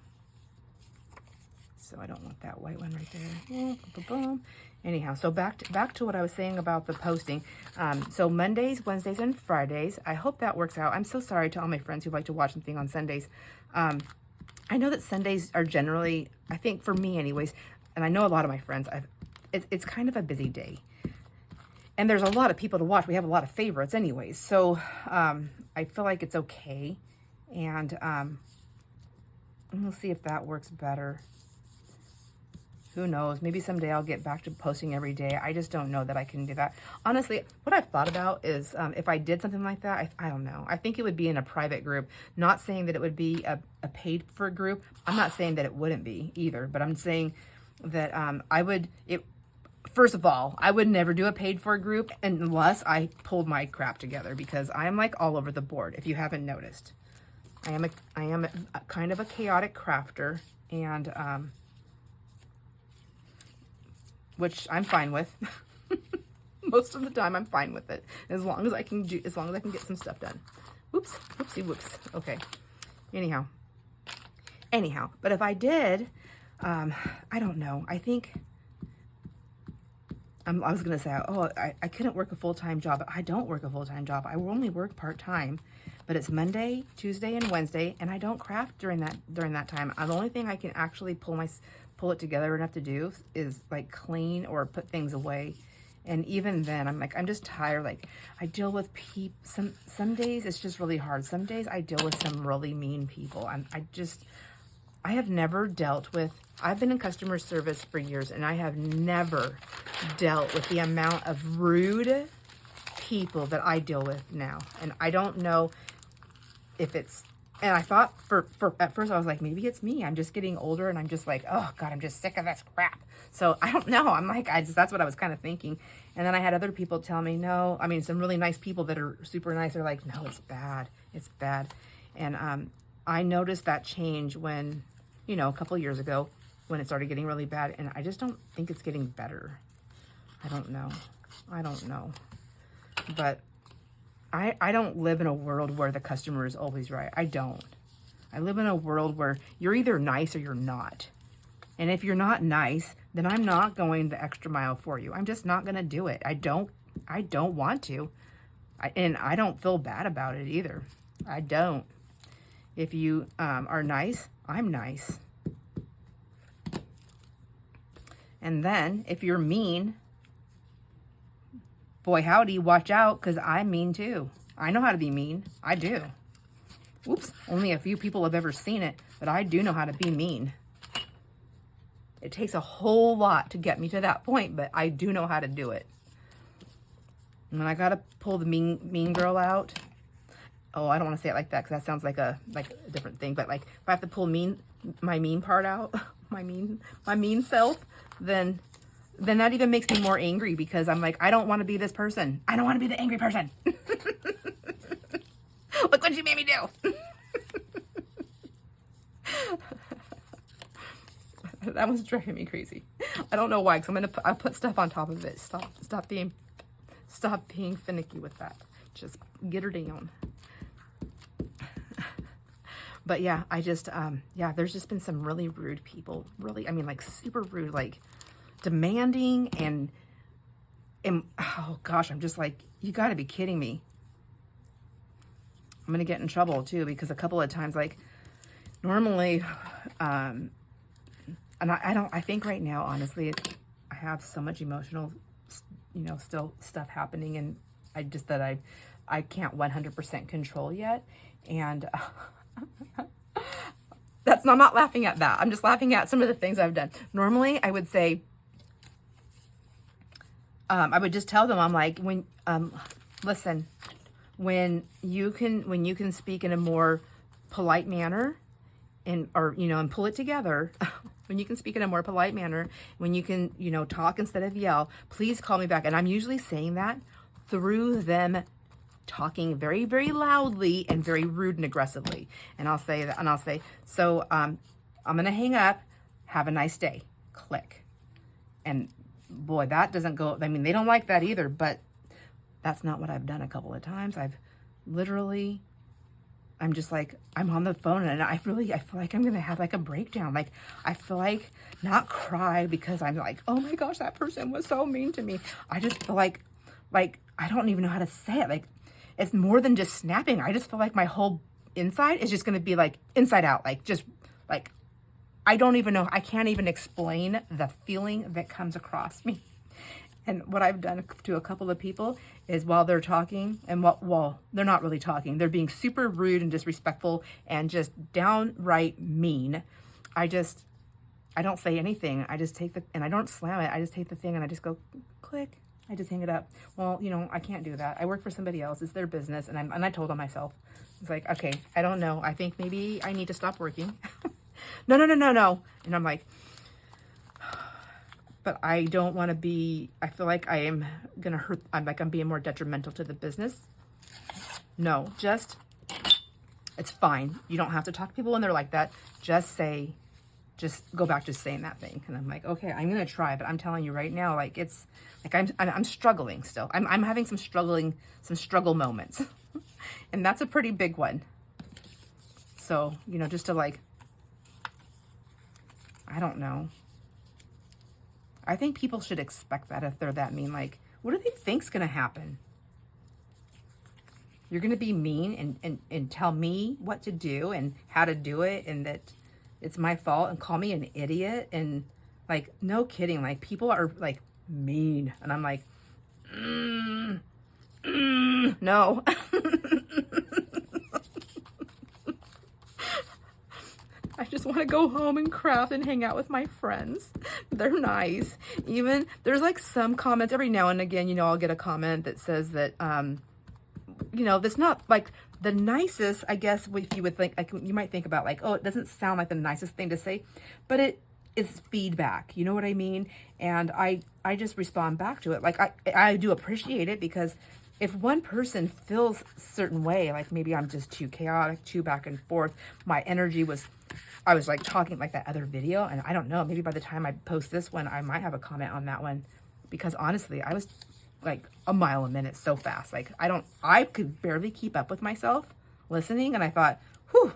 So I don't want that white one right there. Boom, boom, boom. Anyhow, so back to what I was saying about the posting. So Mondays, Wednesdays, and Fridays. I hope that works out. I'm so sorry to all my friends who like to watch something on Sundays. I know that Sundays are generally, I think for me anyways, and I know a lot of my friends, it's kind of a busy day. And there's a lot of people to watch. We have a lot of favorites anyways. So I feel like it's okay. And we'll see if that works better. Who knows? Maybe someday I'll get back to posting every day. I just don't know that I can do that. Honestly, what I've thought about is if I did something like that, I don't know. I think it would be in a private group. Not saying that it would be a paid for group. I'm not saying that it wouldn't be either, but I'm saying that first of all, I would never do a paid for group unless I pulled my crap together, because I am like all over the board, if you haven't noticed. I am a kind of a chaotic crafter, and which I'm fine with. Most of the time I'm fine with it, as long as I can get some stuff done. Whoops, whoopsie whoops. Okay. Anyhow, but if I did, I don't know. I think I was gonna say, oh, I couldn't work a full-time job. I don't work a full-time job. I only work part-time, but it's Monday, Tuesday, and Wednesday, and I don't craft during that time. The only thing I can actually pull it together enough to do is like clean or put things away. And even then, I'm just tired. Like, I deal with some days it's just really hard. Some days I deal with some really mean people. I have never dealt with, I've been in customer service for years, and I have never dealt with the amount of rude people that I deal with now. And I don't know if it's, and I thought at first I was like, maybe it's me. I'm just getting older, and I'm just like, oh God, I'm just sick of this crap. So I don't know. I'm like, that's what I was kind of thinking. And then I had other people tell me, no, I mean, some really nice people that are super nice are like, no, it's bad. It's bad. And I noticed that change when, a couple years ago, when it started getting really bad, and I just don't think it's getting better. I don't know. But I don't live in a world where the customer is always right. I don't. I live in a world where you're either nice or you're not. And if you're not nice, then I'm not going the extra mile for you. I'm just not going to do it. I don't want to. And I don't feel bad about it either. I don't. If you are nice, I'm nice. And then if you're mean, boy howdy, watch out, because I'm mean too. I know how to be mean. I do. Oops, only a few people have ever seen it, but I do know how to be mean. It takes a whole lot to get me to that point, but I do know how to do it. And when I gotta pull the mean girl out, oh, I don't want to say it like that, because that sounds like a different thing. But like, if I have to pull my mean part out, my mean self, then that even makes me more angry, because I'm like, I don't want to be this person. I don't want to be the angry person. Look what you made me do. That was driving me crazy. I don't know why, because I'll put stuff on top of it. Stop being finicky with that. Just get her down. But yeah, there's just been some really rude people. Really, like super rude, like demanding and oh gosh, I'm just like, you got to be kidding me. I'm gonna get in trouble too, because a couple of times, like normally, and I think right now, honestly, I have so much emotional, still stuff happening, and I can't 100% control yet, and I'm not laughing at that. I'm just laughing at some of the things I've done. Normally, I would say, I would just tell them, I'm like, listen, when you can speak in a more polite manner and pull it together, when you can speak in a more polite manner, when you can, you know, talk instead of yell, please call me back. And I'm usually saying that through them talking very, very loudly and very rude and aggressively. And I'll say that, and I'll say, so I'm going to hang up. Have a nice day. Click. And boy, that doesn't go, I mean, they don't like that either, but that's not what I've done a couple of times. I've literally, I'm just like, I'm on the phone and I feel like I'm going to have like a breakdown. Like, I feel like not cry because I'm like, oh my gosh, that person was so mean to me. I just feel like, I don't even know how to say it. Like, it's more than just snapping. I just feel like my whole inside is just going to be like inside out. Like, just like, I don't even know. I can't even explain the feeling that comes across me. And what I've done to a couple of people is while they're talking, and well, they're not really talking, they're being super rude and disrespectful and just downright mean. I don't say anything. I just take and I don't slam it. I just take the thing and I just go click. I just hang it up. Well, you know, I can't do that. I work for somebody else. It's their business. And I told them myself, it's like, okay, I don't know. I think maybe I need to stop working. No. And I'm like, but I don't want to be, I feel like I am going to hurt, I'm being more detrimental to the business. No, it's fine. You don't have to talk to people when they're like that. Just go back to saying that thing. And I'm like, okay, I'm going to try, but I'm telling you right now, like it's like, I'm struggling still. I'm having some struggle moments and that's a pretty big one. So, you know, just to like, I don't know. I think people should expect that if they're that mean. Like, what do they think's going to happen? You're going to be mean and tell me what to do and how to do it and that it's my fault and call me an idiot and like, no kidding. Like, people are like mean and I'm like, no. I just want to go home and craft and hang out with my friends. They're nice. Even there's like some comments every now and again, you know, I'll get a comment that says that, you know, that's not like the nicest, I guess, if you would think, like, you might think about like, oh, it doesn't sound like the nicest thing to say, but it is feedback. You know what I mean? And I just respond back to it. Like, I do appreciate it because if one person feels a certain way, like maybe I'm just too chaotic, too back and forth, my energy I was like talking like that other video, and I don't know, maybe by the time I post this one, I might have a comment on that one, because honestly, I was like a mile a minute so fast. Like, I could barely keep up with myself listening, and I thought, whew,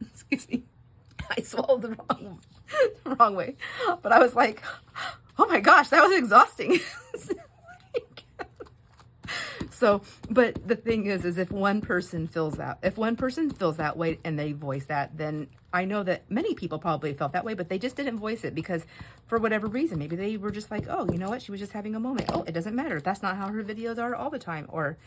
excuse me, I swallowed the wrong way, but I was like, oh my gosh, that was exhausting. So, but the thing is if one person feels that way and they voice that, then I know that many people probably felt that way, but they just didn't voice it because for whatever reason, maybe they were just like, oh, you know what? She was just having a moment. Oh, it doesn't matter. That's not how her videos are all the time. Or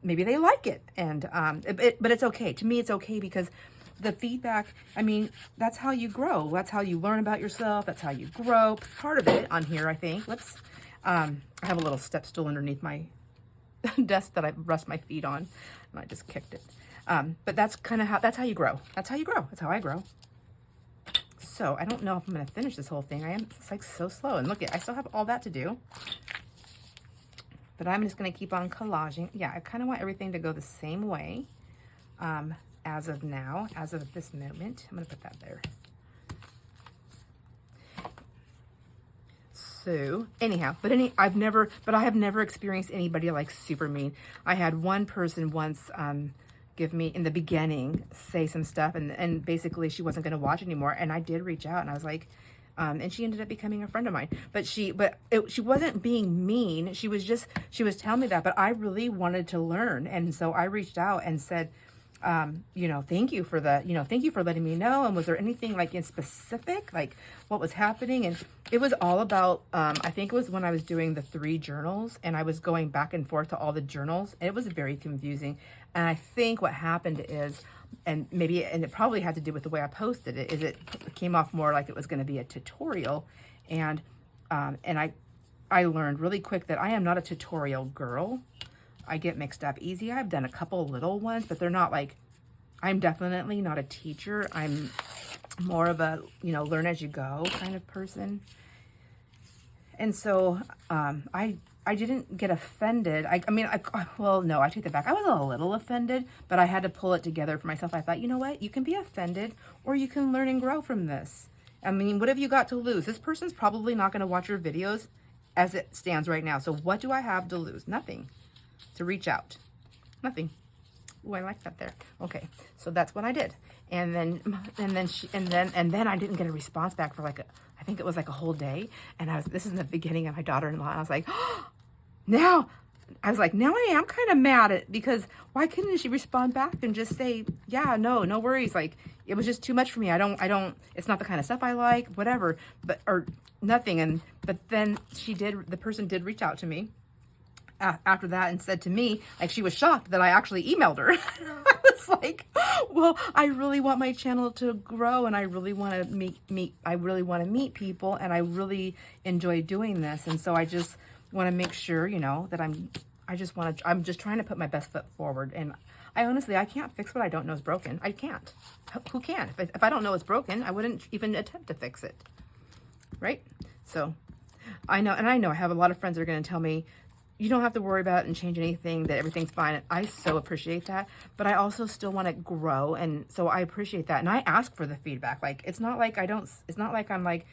maybe they like it. And, but it's okay. To me, it's okay because the feedback, I mean, that's how you grow. That's how you learn about yourself. That's how you grow. Part of it on here, I think. I have a little step stool underneath my desk that I rest my feet on, and I just kicked it. But that's kind of that's how you grow. That's how I grow. So I don't know if I'm going to finish this whole thing. It's like so slow. And look, I still have all that to do. But I'm just going to keep on collaging. Yeah, I kind of want everything to go the same way as of now, as of this moment. I'm going to put that there. So anyhow, I have never experienced anybody like super mean. I had one person once give me in the beginning, say some stuff, and basically she wasn't going to watch anymore. And I did reach out and I was like, and she ended up becoming a friend of mine, but she wasn't being mean. She was telling me that, but I really wanted to learn. And so I reached out and said, you know, thank you for letting me know. And was there anything like in specific, like what was happening? And it was all about, I think it was when I was doing the 3 journals and I was going back and forth to all the journals. And it was very confusing. And I think what happened is, and it probably had to do with the way I posted it, is it came off more like it was going to be a tutorial. And I learned really quick that I am not a tutorial girl. I get mixed up easy. I've done a couple little ones, but they're not like, I'm definitely not a teacher. more of a, you know, learn as you go kind of person. And so I didn't get offended. Well, no, I take that back. I was a little offended, but I had to pull it together for myself. I thought, you know what? You can be offended or you can learn and grow from this. I mean, what have you got to lose? This person's probably not going to watch your videos as it stands right now. So what do I have to lose? Nothing. To reach out. Nothing. Oh, I like that there. Okay. So that's what I did. And then I didn't get a response back for like I think it was like a whole day. And this is in the beginning of my daughter-in-law. And I was like, oh, now I am kind of mad at, because why couldn't she respond back and just say, yeah, no worries. Like, it was just too much for me. It's not the kind of stuff I like, whatever, or nothing. But then the person did reach out to me after that and said to me, like, she was shocked that I actually emailed her. I was like, well, I really want my channel to grow, and I really want to meet people, and I really enjoy doing this. And so I just want to make sure, you know, that I'm just trying to put my best foot forward. And I can't fix what I don't know is broken. I can't. Who can? If I don't know it's broken, I wouldn't even attempt to fix it. Right? So I know I have a lot of friends that are going to tell me, you don't have to worry about it and change anything, that everything's fine. And I so appreciate that, but I also still want to grow. And so I appreciate that. And I ask for the feedback. Like, it's not like I'm like,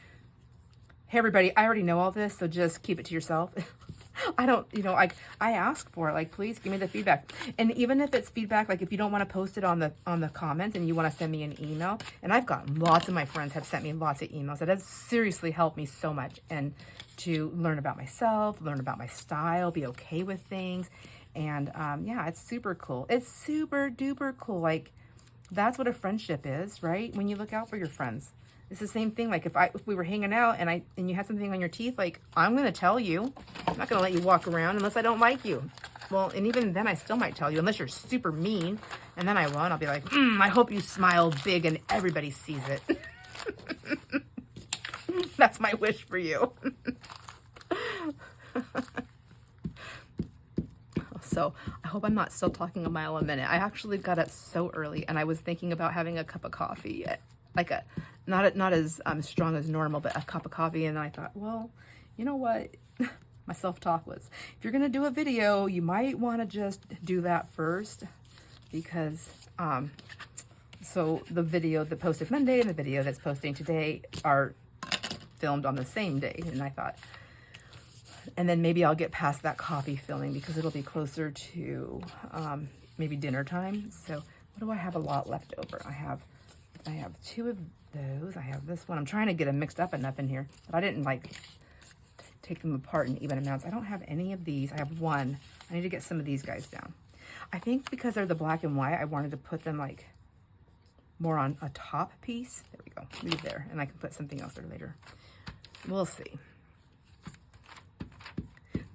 hey, everybody, I already know all this, so just keep it to yourself. I don't, you know, like, I ask for it, like, please give me the feedback. And even if it's feedback, like if you don't want to post it on the comments and you want to send me an email, and I've gotten lots of my friends have sent me lots of emails that has seriously helped me so much, and to learn about myself, learn about my style, be okay with things. And yeah, it's super cool. It's super duper cool. Like, that's what a friendship is, right? When you look out for your friends. It's the same thing. Like, if we were hanging out and you had something on your teeth, like, I'm going to tell you. I'm not going to let you walk around unless I don't like you. Well, and even then I still might tell you, unless you're super mean. And then I won't. I'll be like, I hope you smile big and everybody sees it. That's my wish for you. So I hope I'm not still talking a mile a minute. I actually got up so early, and I was thinking about having a cup of coffee, like not as strong as normal, but a cup of coffee. And I thought, well, you know what? My self-talk was, if you're gonna do a video, you might want to just do that first, because so the video that posted Monday and the video that's posting today are filmed on the same day. And I thought, and then maybe I'll get past that coffee filming because it'll be closer to maybe dinner time. So what do I have a lot left over? I have two of those. I have this one. I'm trying to get them mixed up enough in here, but I didn't like take them apart in even amounts. I don't have any of these. I have one. I need to get some of these guys down. I think because they're the black and white, I wanted to put them like more on a top piece. There we go. Leave there, and I can put something else there later. We'll see.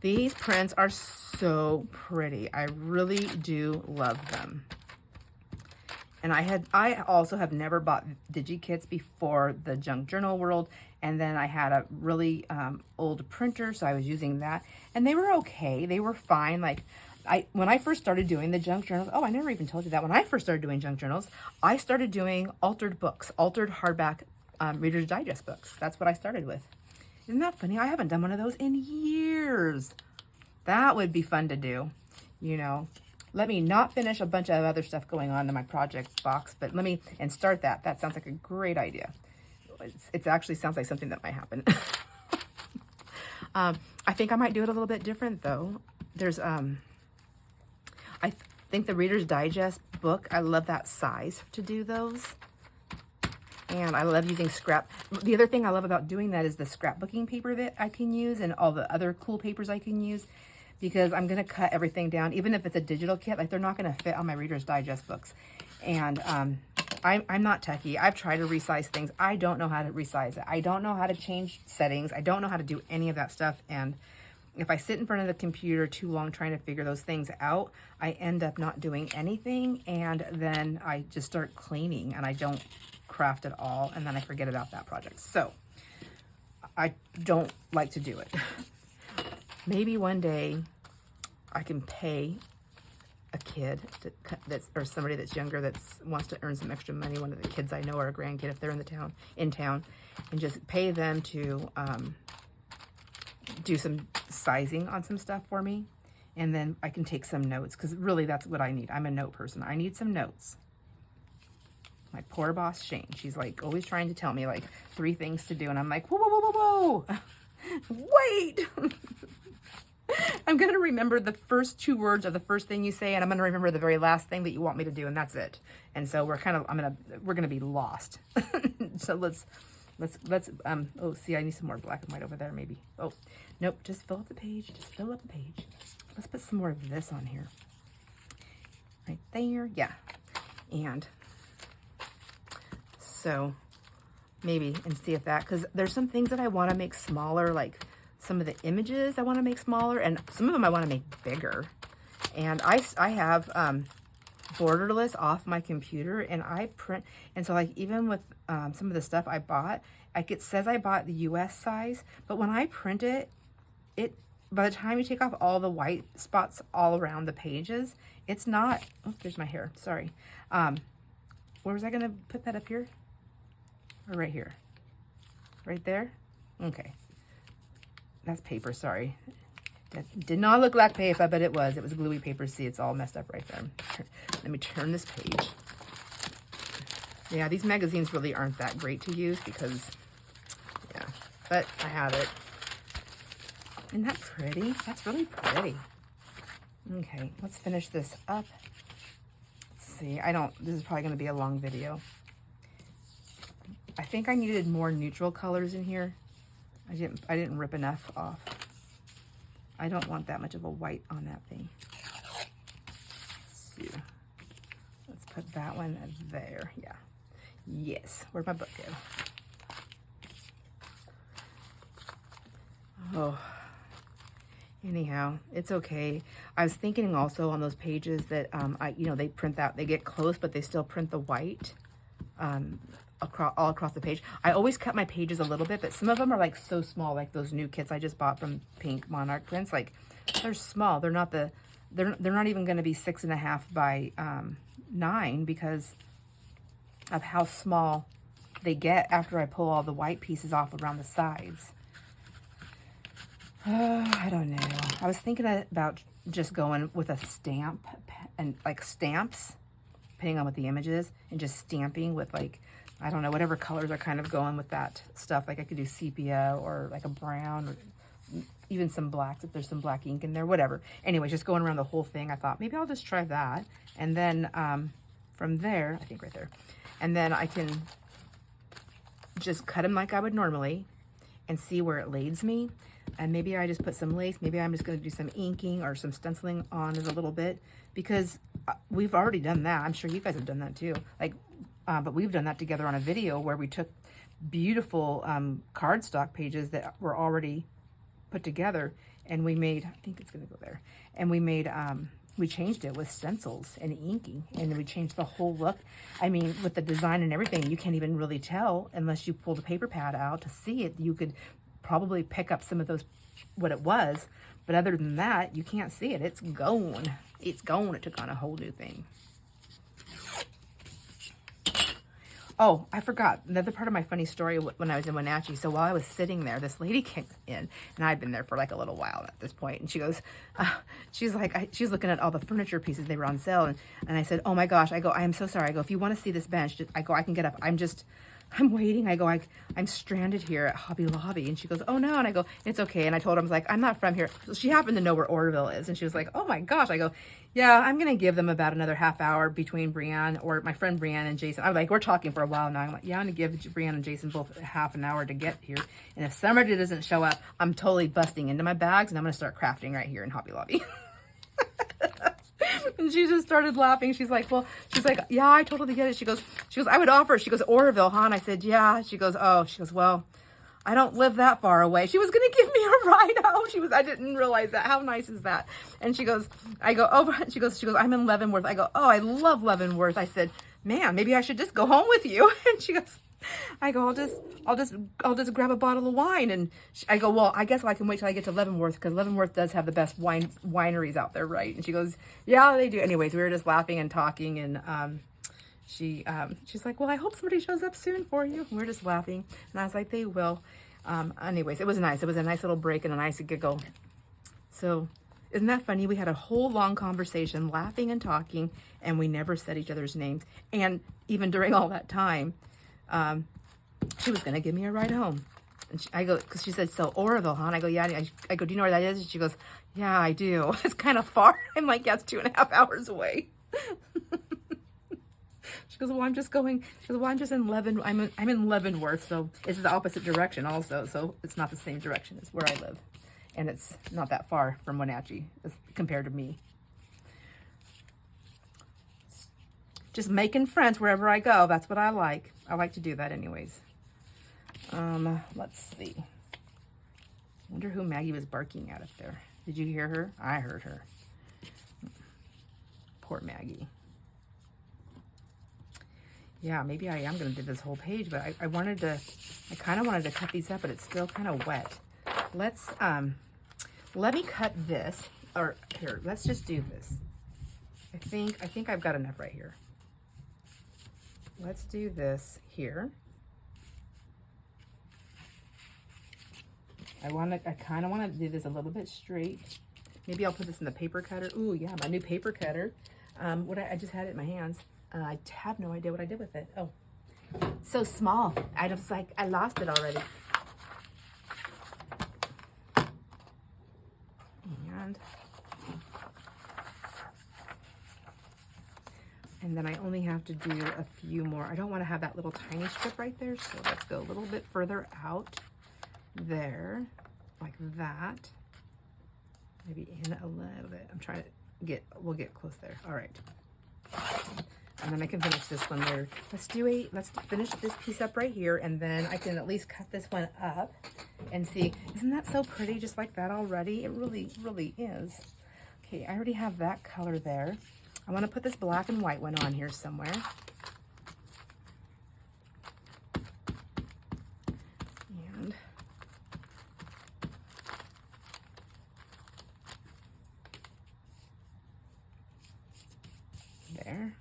These prints are so pretty. I really do love them. And I also have never bought DigiKits before the junk journal world. And then I had a really old printer, so I was using that. And they were okay. They were fine. Like, when I first started doing the junk journals, oh, I never even told you that. When I first started doing junk journals, I started doing altered books, altered hardback Reader's Digest books. That's what I started with. Isn't that funny? I haven't done one of those in years. That would be fun to do, you know. Let me not finish a bunch of other stuff going on in my project box, but let me, and start that. That sounds like a great idea. It actually sounds like something that might happen. I think I might do it a little bit different though. There's, I think the Reader's Digest book, I love that size to do those. And I love using scrap. The other thing I love about doing that is the scrapbooking paper that I can use and all the other cool papers I can use, because I'm going to cut everything down. Even if it's a digital kit, like, they're not going to fit on my Reader's Digest books. And I'm not techie. I've tried to resize things. I don't know how to resize it. I don't know how to change settings. I don't know how to do any of that stuff. And if I sit in front of the computer too long trying to figure those things out, I end up not doing anything. And then I just start cleaning and I don't craft at all, and then I forget about that project. So I don't like to do it. Maybe one day I can pay a kid or somebody that's younger that wants to earn some extra money, one of the kids I know or a grandkid if they're in town, and just pay them to do some sizing on some stuff for me, and then I can take some notes, because really that's what I need. I'm a note person. I need some notes. My poor boss Shane, she's like always trying to tell me like 3 things to do, and I'm like, whoa, whoa, whoa, whoa, whoa. Wait. I'm going to remember the first 2 words of the first thing you say, and I'm going to remember the very last thing that you want me to do, and that's it. And so we're going to be lost. So let's oh, see, I need some more black and white over there maybe. Oh, nope, just fill up the page. Just fill up the page. Let's put some more of this on here. Right there. Yeah. And so maybe, and see if that, because there's some things that I want to make smaller, like some of the images I want to make smaller, and some of them I want to make bigger. And I have borderless off my computer, and I print, and so like even with some of the stuff I bought, like it says I bought the US size, but when I print it, by the time you take off all the white spots all around the pages, it's not, oh, there's my hair, sorry. Where was I gonna put that, up here? Or right here? Right there? Okay. That's paper, sorry. That did not look like paper, but it was. It was gluey paper. See, it's all messed up right there. Let me turn this page. Yeah, these magazines really aren't that great to use because, yeah, but I have it. Isn't that pretty? That's really pretty. Okay, let's finish this up. Let's see, this is probably going to be a long video. I think I needed more neutral colors in here. I didn't rip enough off. I don't want that much of a white on that thing. Let's see. Let's put that one there. Yeah. Yes. Where'd my book go? Oh. Anyhow, it's okay. I was thinking also on those pages that they print out. They get close, but they still print the white. All across the page. I always cut my pages a little bit, but some of them are like so small, like those new kits I just bought from PinkMonarchPrints. Like they're small. They're not even going to be 6.5 by 9 because of how small they get after I pull all the white pieces off around the sides. I don't know. I was thinking about just going with a stamp and like stamps, depending on what the image is, and just stamping with like, I don't know, whatever colors are kind of going with that stuff. Like I could do sepia or like a brown or even some blacks if there's some black ink in there, whatever. Anyway, just going around the whole thing, I thought maybe I'll just try that. And then from there, I think right there, and then I can just cut them like I would normally and see where it leads me. And maybe I just put some lace. Maybe I'm just going to do some inking or some stenciling on it a little bit because we've already done that. I'm sure you guys have done that too. Like, but we've done that together on a video where we took beautiful cardstock pages that were already put together, and we made, I think it's going to go there, and we made, we changed it with stencils and inking, and we changed the whole look. I mean, with the design and everything, you can't even really tell unless you pull the paper pad out to see it. You could probably pick up some of those, what it was, but other than that, you can't see it. It's gone. It's gone. It took on a whole new thing. Oh, I forgot another part of my funny story when I was in Wenatchee. So while I was sitting there, this lady came in, and I'd been there for like a little while at this point. And she goes, she's like, she's looking at all the furniture pieces. They were on sale. And I said, oh my gosh, I go, I am so sorry. I go, if you want to see this bench, I go, I can get up. I'm waiting. I go, I'm stranded here at Hobby Lobby. And she goes, oh no. And I go, it's okay. And I told her, I was like, I'm not from here. So she happened to know where Oroville is. And she was like, oh my gosh. I go, yeah, I'm going to give them about another half hour between Brianne or my friend Brianne and Jason. I'm like, we're talking for a while now. I'm like, yeah, I'm going to give Brianne and Jason both half an hour to get here. And if somebody doesn't show up, I'm totally busting into my bags and I'm going to start crafting right here in Hobby Lobby. And she just started laughing. She's like, well, she's like, yeah, I totally get it. She goes, I would offer. She goes, Oroville, huh? And I said, yeah. She goes, oh, she goes, well, I don't live that far away. She was going to give me a ride home. I didn't realize that. How nice is that? And she goes, I go, oh, she goes, I'm in Leavenworth. I go, oh, I love Leavenworth. I said, man, maybe I should just go home with you. And she goes, I go, I'll just grab a bottle of wine. And I go, well, I guess I can wait till I get to Leavenworth, because Leavenworth does have the best wineries out there, right? And she goes, yeah, they do. Anyways, we were just laughing and talking, and she's like, well, I hope somebody shows up soon for you. And we're just laughing, and I was like, they will. Anyways, it was nice. It was a nice little break and a nice giggle. So isn't that funny? We had a whole long conversation, laughing and talking, and we never said each other's names. And even during all that time, she was going to give me a ride home. And I go, because she said, so Oroville, huh? And I go, yeah. I go, do you know where that is? And she goes, yeah, I do. It's kind of far. I'm like, yeah, it's 2.5 hours away. She goes, well, I'm just in I'm in Leavenworth, so it's the opposite direction also. So it's not the same direction as where I live. And it's not that far from Wenatchee compared to me. Just making friends wherever I go. That's what I like. I like to do that anyways. Let's see. Wonder who Maggie was barking at up there. Did you hear her? I heard her. Poor Maggie. Yeah, maybe I am going to do this whole page, but I kind of wanted to cut these up, but it's still kind of wet. Let's, let me cut this, or here, let's just do this. I think I've got enough right here. Let's do this here. I kind of want to do this a little bit straight. Maybe I'll put this in the paper cutter. Ooh, yeah, my new paper cutter. I just had it in my hands. I have no idea what I did with it. Oh, so small. I was like, I lost it already. And then I only have to do a few more. I don't want to have that little tiny strip right there, so let's go a little bit further out there, like that. Maybe in a little bit. I'm trying to we'll get close there. All right. And then I can finish this one there. Let's finish this piece up right here, and then I can at least cut this one up and see. Isn't that so pretty, just like that already? It really, really is. Okay, I already have that color there. I want to put this black and white one on here somewhere. And there.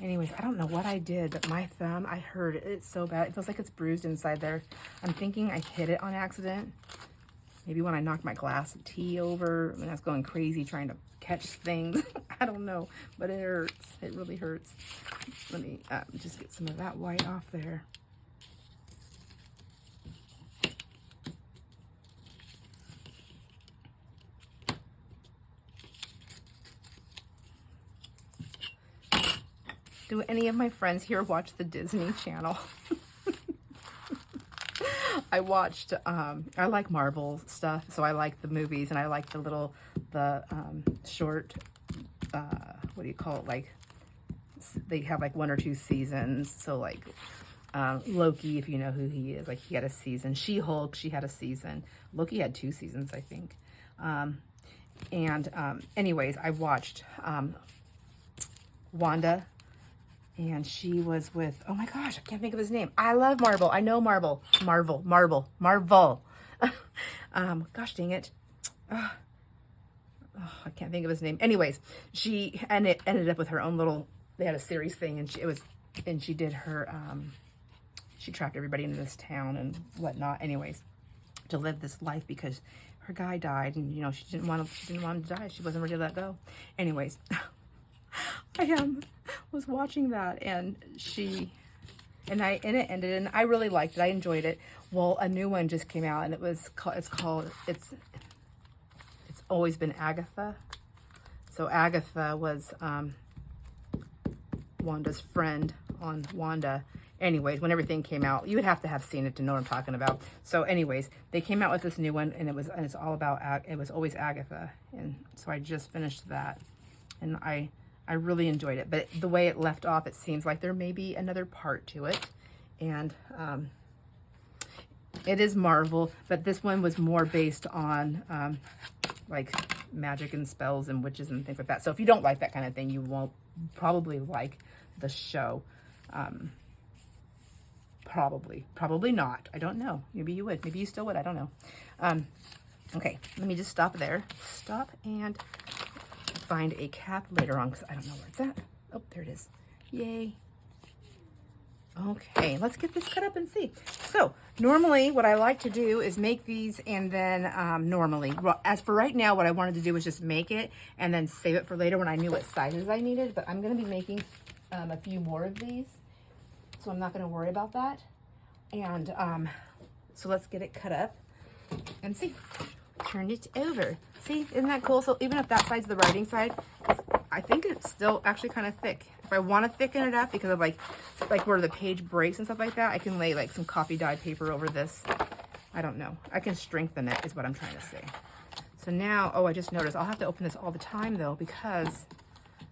Anyways, I don't know what I did, but my thumb, I heard it. It's so bad. It feels like it's bruised inside there. I'm thinking I hit it on accident. Maybe when I knocked my glass of tea over, I was going crazy trying to catch things. I don't know, but it hurts. It really hurts. Let me just get some of that white off there. Do any of my friends here watch the Disney Channel? I watched, I like Marvel stuff, so I like the movies, and I like the short, what do you call it, like, they have like 1 or 2 seasons, so like, Loki, if you know who he is, like he had a season. She-Hulk, she had a season. Loki had 2 seasons, I think. Anyways, I watched, Wanda, and she was with, oh my gosh, I can't think of his name. I love Marvel. I know Marvel. Marvel. Gosh dang it. Oh, I can't think of his name. Anyways, she ended up with her own little, they had a series thing, and she did her, she trapped everybody in this town and whatnot. Anyways, to live this life because her guy died, and you know, she didn't want him to die. She wasn't ready to let go. Anyways, I was watching that, and it ended, and I really liked it. I enjoyed it. Well, a new one just came out, and it's always been Agatha. So Agatha was Wanda's friend on Wanda. Anyways, when everything came out, you would have to have seen it to know what I'm talking about. So anyways, they came out with this new one, and it's all about, it was always Agatha. And so I just finished that, and I really enjoyed it. But the way it left off, it seems like there may be another part to it. And it is Marvel, but this one was more based on like magic and spells and witches and things like that. So if you don't like that kind of thing, you won't probably like the show. Probably not. I don't know. Maybe you would. Maybe you still would. I don't know. Okay, let me just stop there. Stop and find a cap later on because I don't know where it's at. Oh, there it is. Yay. Okay, let's get this cut up and see. So normally what I like to do is make these and then as for right now, what I wanted to do was just make it and then save it for later when I knew what sizes I needed. But I'm going to be making a few more of these, so I'm not going to worry about that. And so let's get it cut up and see. Turn it over. See, isn't that cool? So even if that side's the writing side, I think it's still actually kind of thick. If I want to thicken it up because of like where the page breaks and stuff like that, I can lay like some coffee dyed paper over this. I don't know. I can strengthen it is what I'm trying to say. So now, oh, I just noticed I'll have to open this all the time though because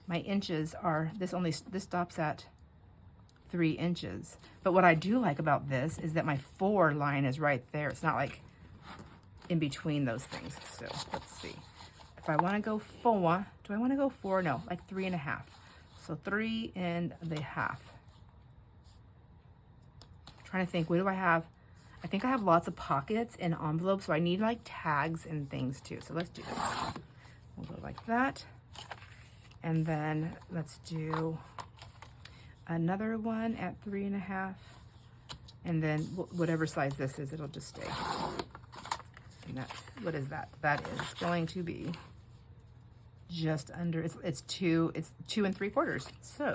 my inches are, this stops at 3 inches. But what I do like about this is that my 4 line is right there. It's not like in between those things. So let's see. If I want to go 4, do I want to go 4? No, like 3.5. So 3.5. Trying to think, what do I have? I think I have lots of pockets and envelopes, so I need like tags and things too. So let's do this. We'll go like that. And then let's do another one at 3.5. And then whatever size this is, it'll just stay. And that, what is that? That is going to be just under, it's 2 3/4. So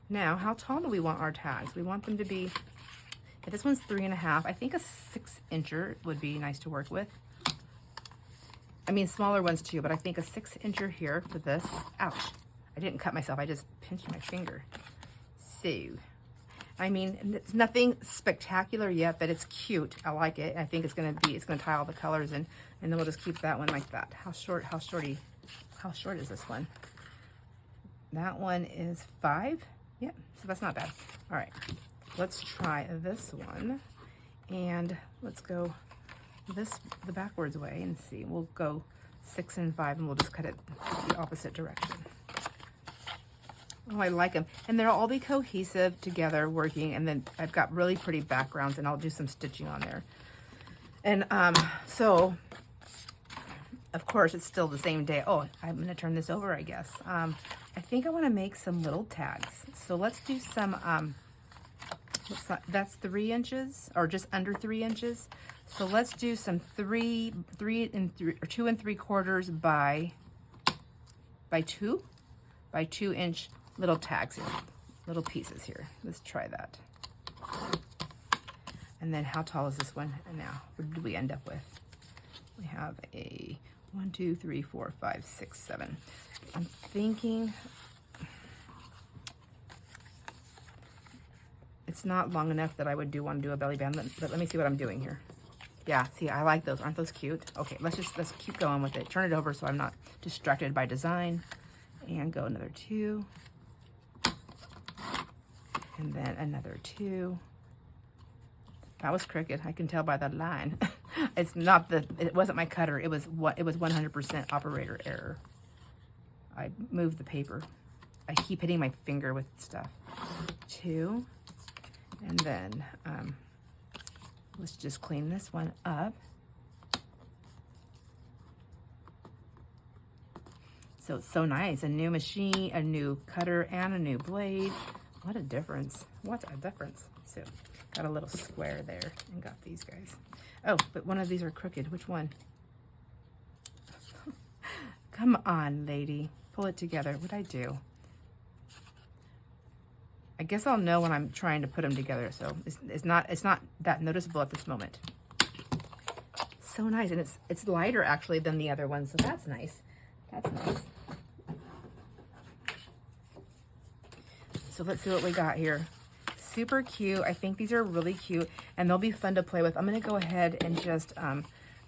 now how tall do we want our tags? We want them to be, if this one's 3.5, I think a 6-incher would be nice to work with. I mean, smaller ones too, but I think a 6-incher here for this. Ouch, I didn't cut myself, I just pinched my finger. So, I mean, it's nothing spectacular yet, but it's cute. I like it. I think it's gonna tie all the colors in, and then we'll just keep that one like that. How short is this one? That one is 5. Yep, so that's not bad. All right, let's try this one, and let's go the backwards way and see. We'll go 6 and 5, and we'll just cut it the opposite direction. Oh, I like them. And they'll all be cohesive together working. And then I've got really pretty backgrounds and I'll do some stitching on there. And so, of course, it's still the same day. Oh, I'm going to turn this over, I guess. I think I want to make some little tags. So let's do some, that's 3 inches or just under 3 inches. So let's do some 2 3/4 by 2 inch little tags here, little pieces here. Let's try that. And then how tall is this one? And now, what did we end up with? We have a 1, 2, 3, 4, 5, 6, 7. I'm thinking it's not long enough that I would want to do a belly band, but let me see what I'm doing here. Yeah, see, I like those. Aren't those cute? Okay, let's keep going with it. Turn it over so I'm not distracted by design. And go another 2. And then another 2. That was crooked. I can tell by the line. It wasn't my cutter. It was 100% operator error. I moved the paper. I keep hitting my finger with stuff. 2. And then let's just clean this one up. So it's so nice. A new machine, a new cutter, and a new blade. What a difference. What a difference. So got a little square there and got these guys. Oh, but one of these are crooked. Which one? Come on, lady. Pull it together. What'd I do? I guess I'll know when I'm trying to put them together. So it's not that noticeable at this moment. So nice. And it's lighter actually than the other ones. So that's nice. That's nice. So let's see what we got here. Super cute. I think these are really cute and they'll be fun to play with. I'm going to go ahead and just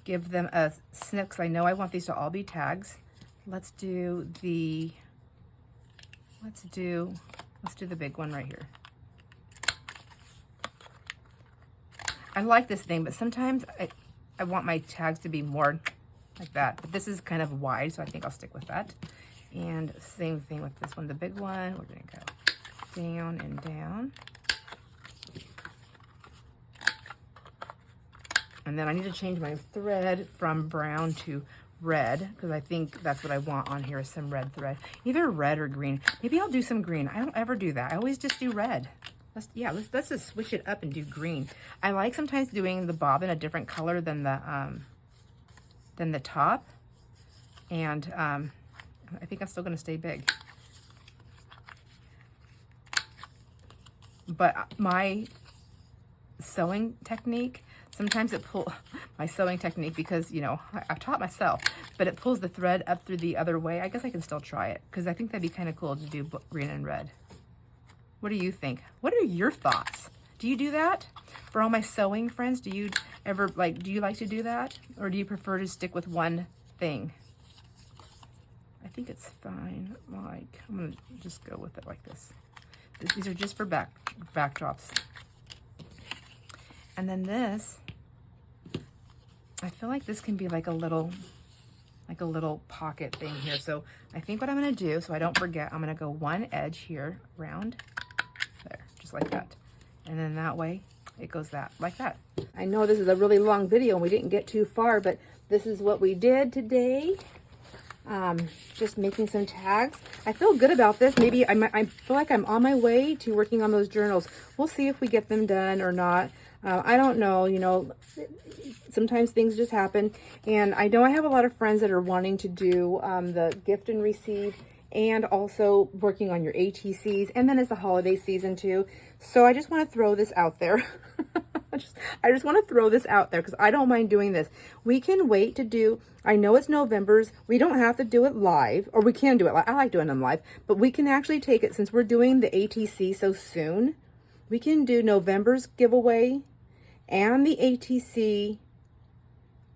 give them a snip because I know I want these to all be tags. Let's do the big one right here. I like this thing, but sometimes I want my tags to be more like that. But this is kind of wide, so I think I'll stick with that. And same thing with this one, the big one. We're going to go down and down. And then I need to change my thread from brown to red, because I think that's what I want on here is some red thread. Either red or green. Maybe I'll do some green. I don't ever do that. I always just do red. Let's just switch it up and do green. I like sometimes doing the bobbin a different color than the top. And I think I'm still going to stay big. But my sewing technique, sometimes it pulls my sewing technique, because, you know, I've taught myself, but it pulls the thread up through the other way. I guess I can still try it, because I think that'd be kind of cool to do green and red. What do you think? What are your thoughts? Do you do that? For all my sewing friends, do you ever, like, do you like to do that? Or do you prefer to stick with one thing? I think it's fine. Like, I'm gonna just go with it like this. These are just for backdrops. And then this, I feel like this can be like a little pocket thing here. So I think what I'm gonna do, so I don't forget, I'm gonna go one edge here, round, there, just like that. And then that way, it goes like that. I know this is a really long video and we didn't get too far, but this is what we did today. Just making some tags. I feel good about this. Maybe I feel like I'm on my way to working on those journals. We'll see if we get them done or not. I don't know, you know, sometimes things just happen. And I know I have a lot of friends that are wanting to do the gift and receive, and also working on your ATCs. And then it's the holiday season too. So I just want to throw this out there. I just want to throw this out there because I don't mind doing this. We can wait to do, I know it's November's. We don't have to do it live, or we can do it live. I like doing them live, but we can actually take it, since we're doing the ATC so soon, we can do November's giveaway and the ATC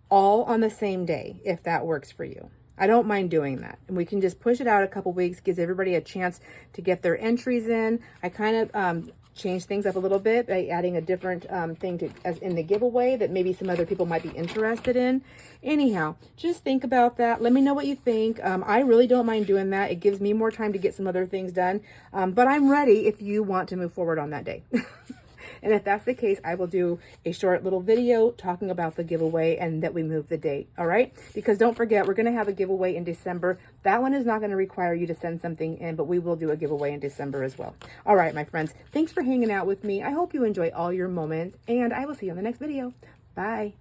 all on the same day, if that works for you. I don't mind doing that. And we can just push it out a couple weeks, gives everybody a chance to get their entries in. I kind of change things up a little bit by adding a different thing as in the giveaway that maybe some other people might be interested in. Anyhow, just think about that. Let me know what you think. I really don't mind doing that. It gives me more time to get some other things done. But I'm ready if you want to move forward on that day. And if that's the case, I will do a short little video talking about the giveaway and that we move the date, all right? Because don't forget, we're going to have a giveaway in December. That one is not going to require you to send something in, but we will do a giveaway in December as well. All right, my friends, thanks for hanging out with me. I hope you enjoy all your moments, and I will see you on the next video. Bye.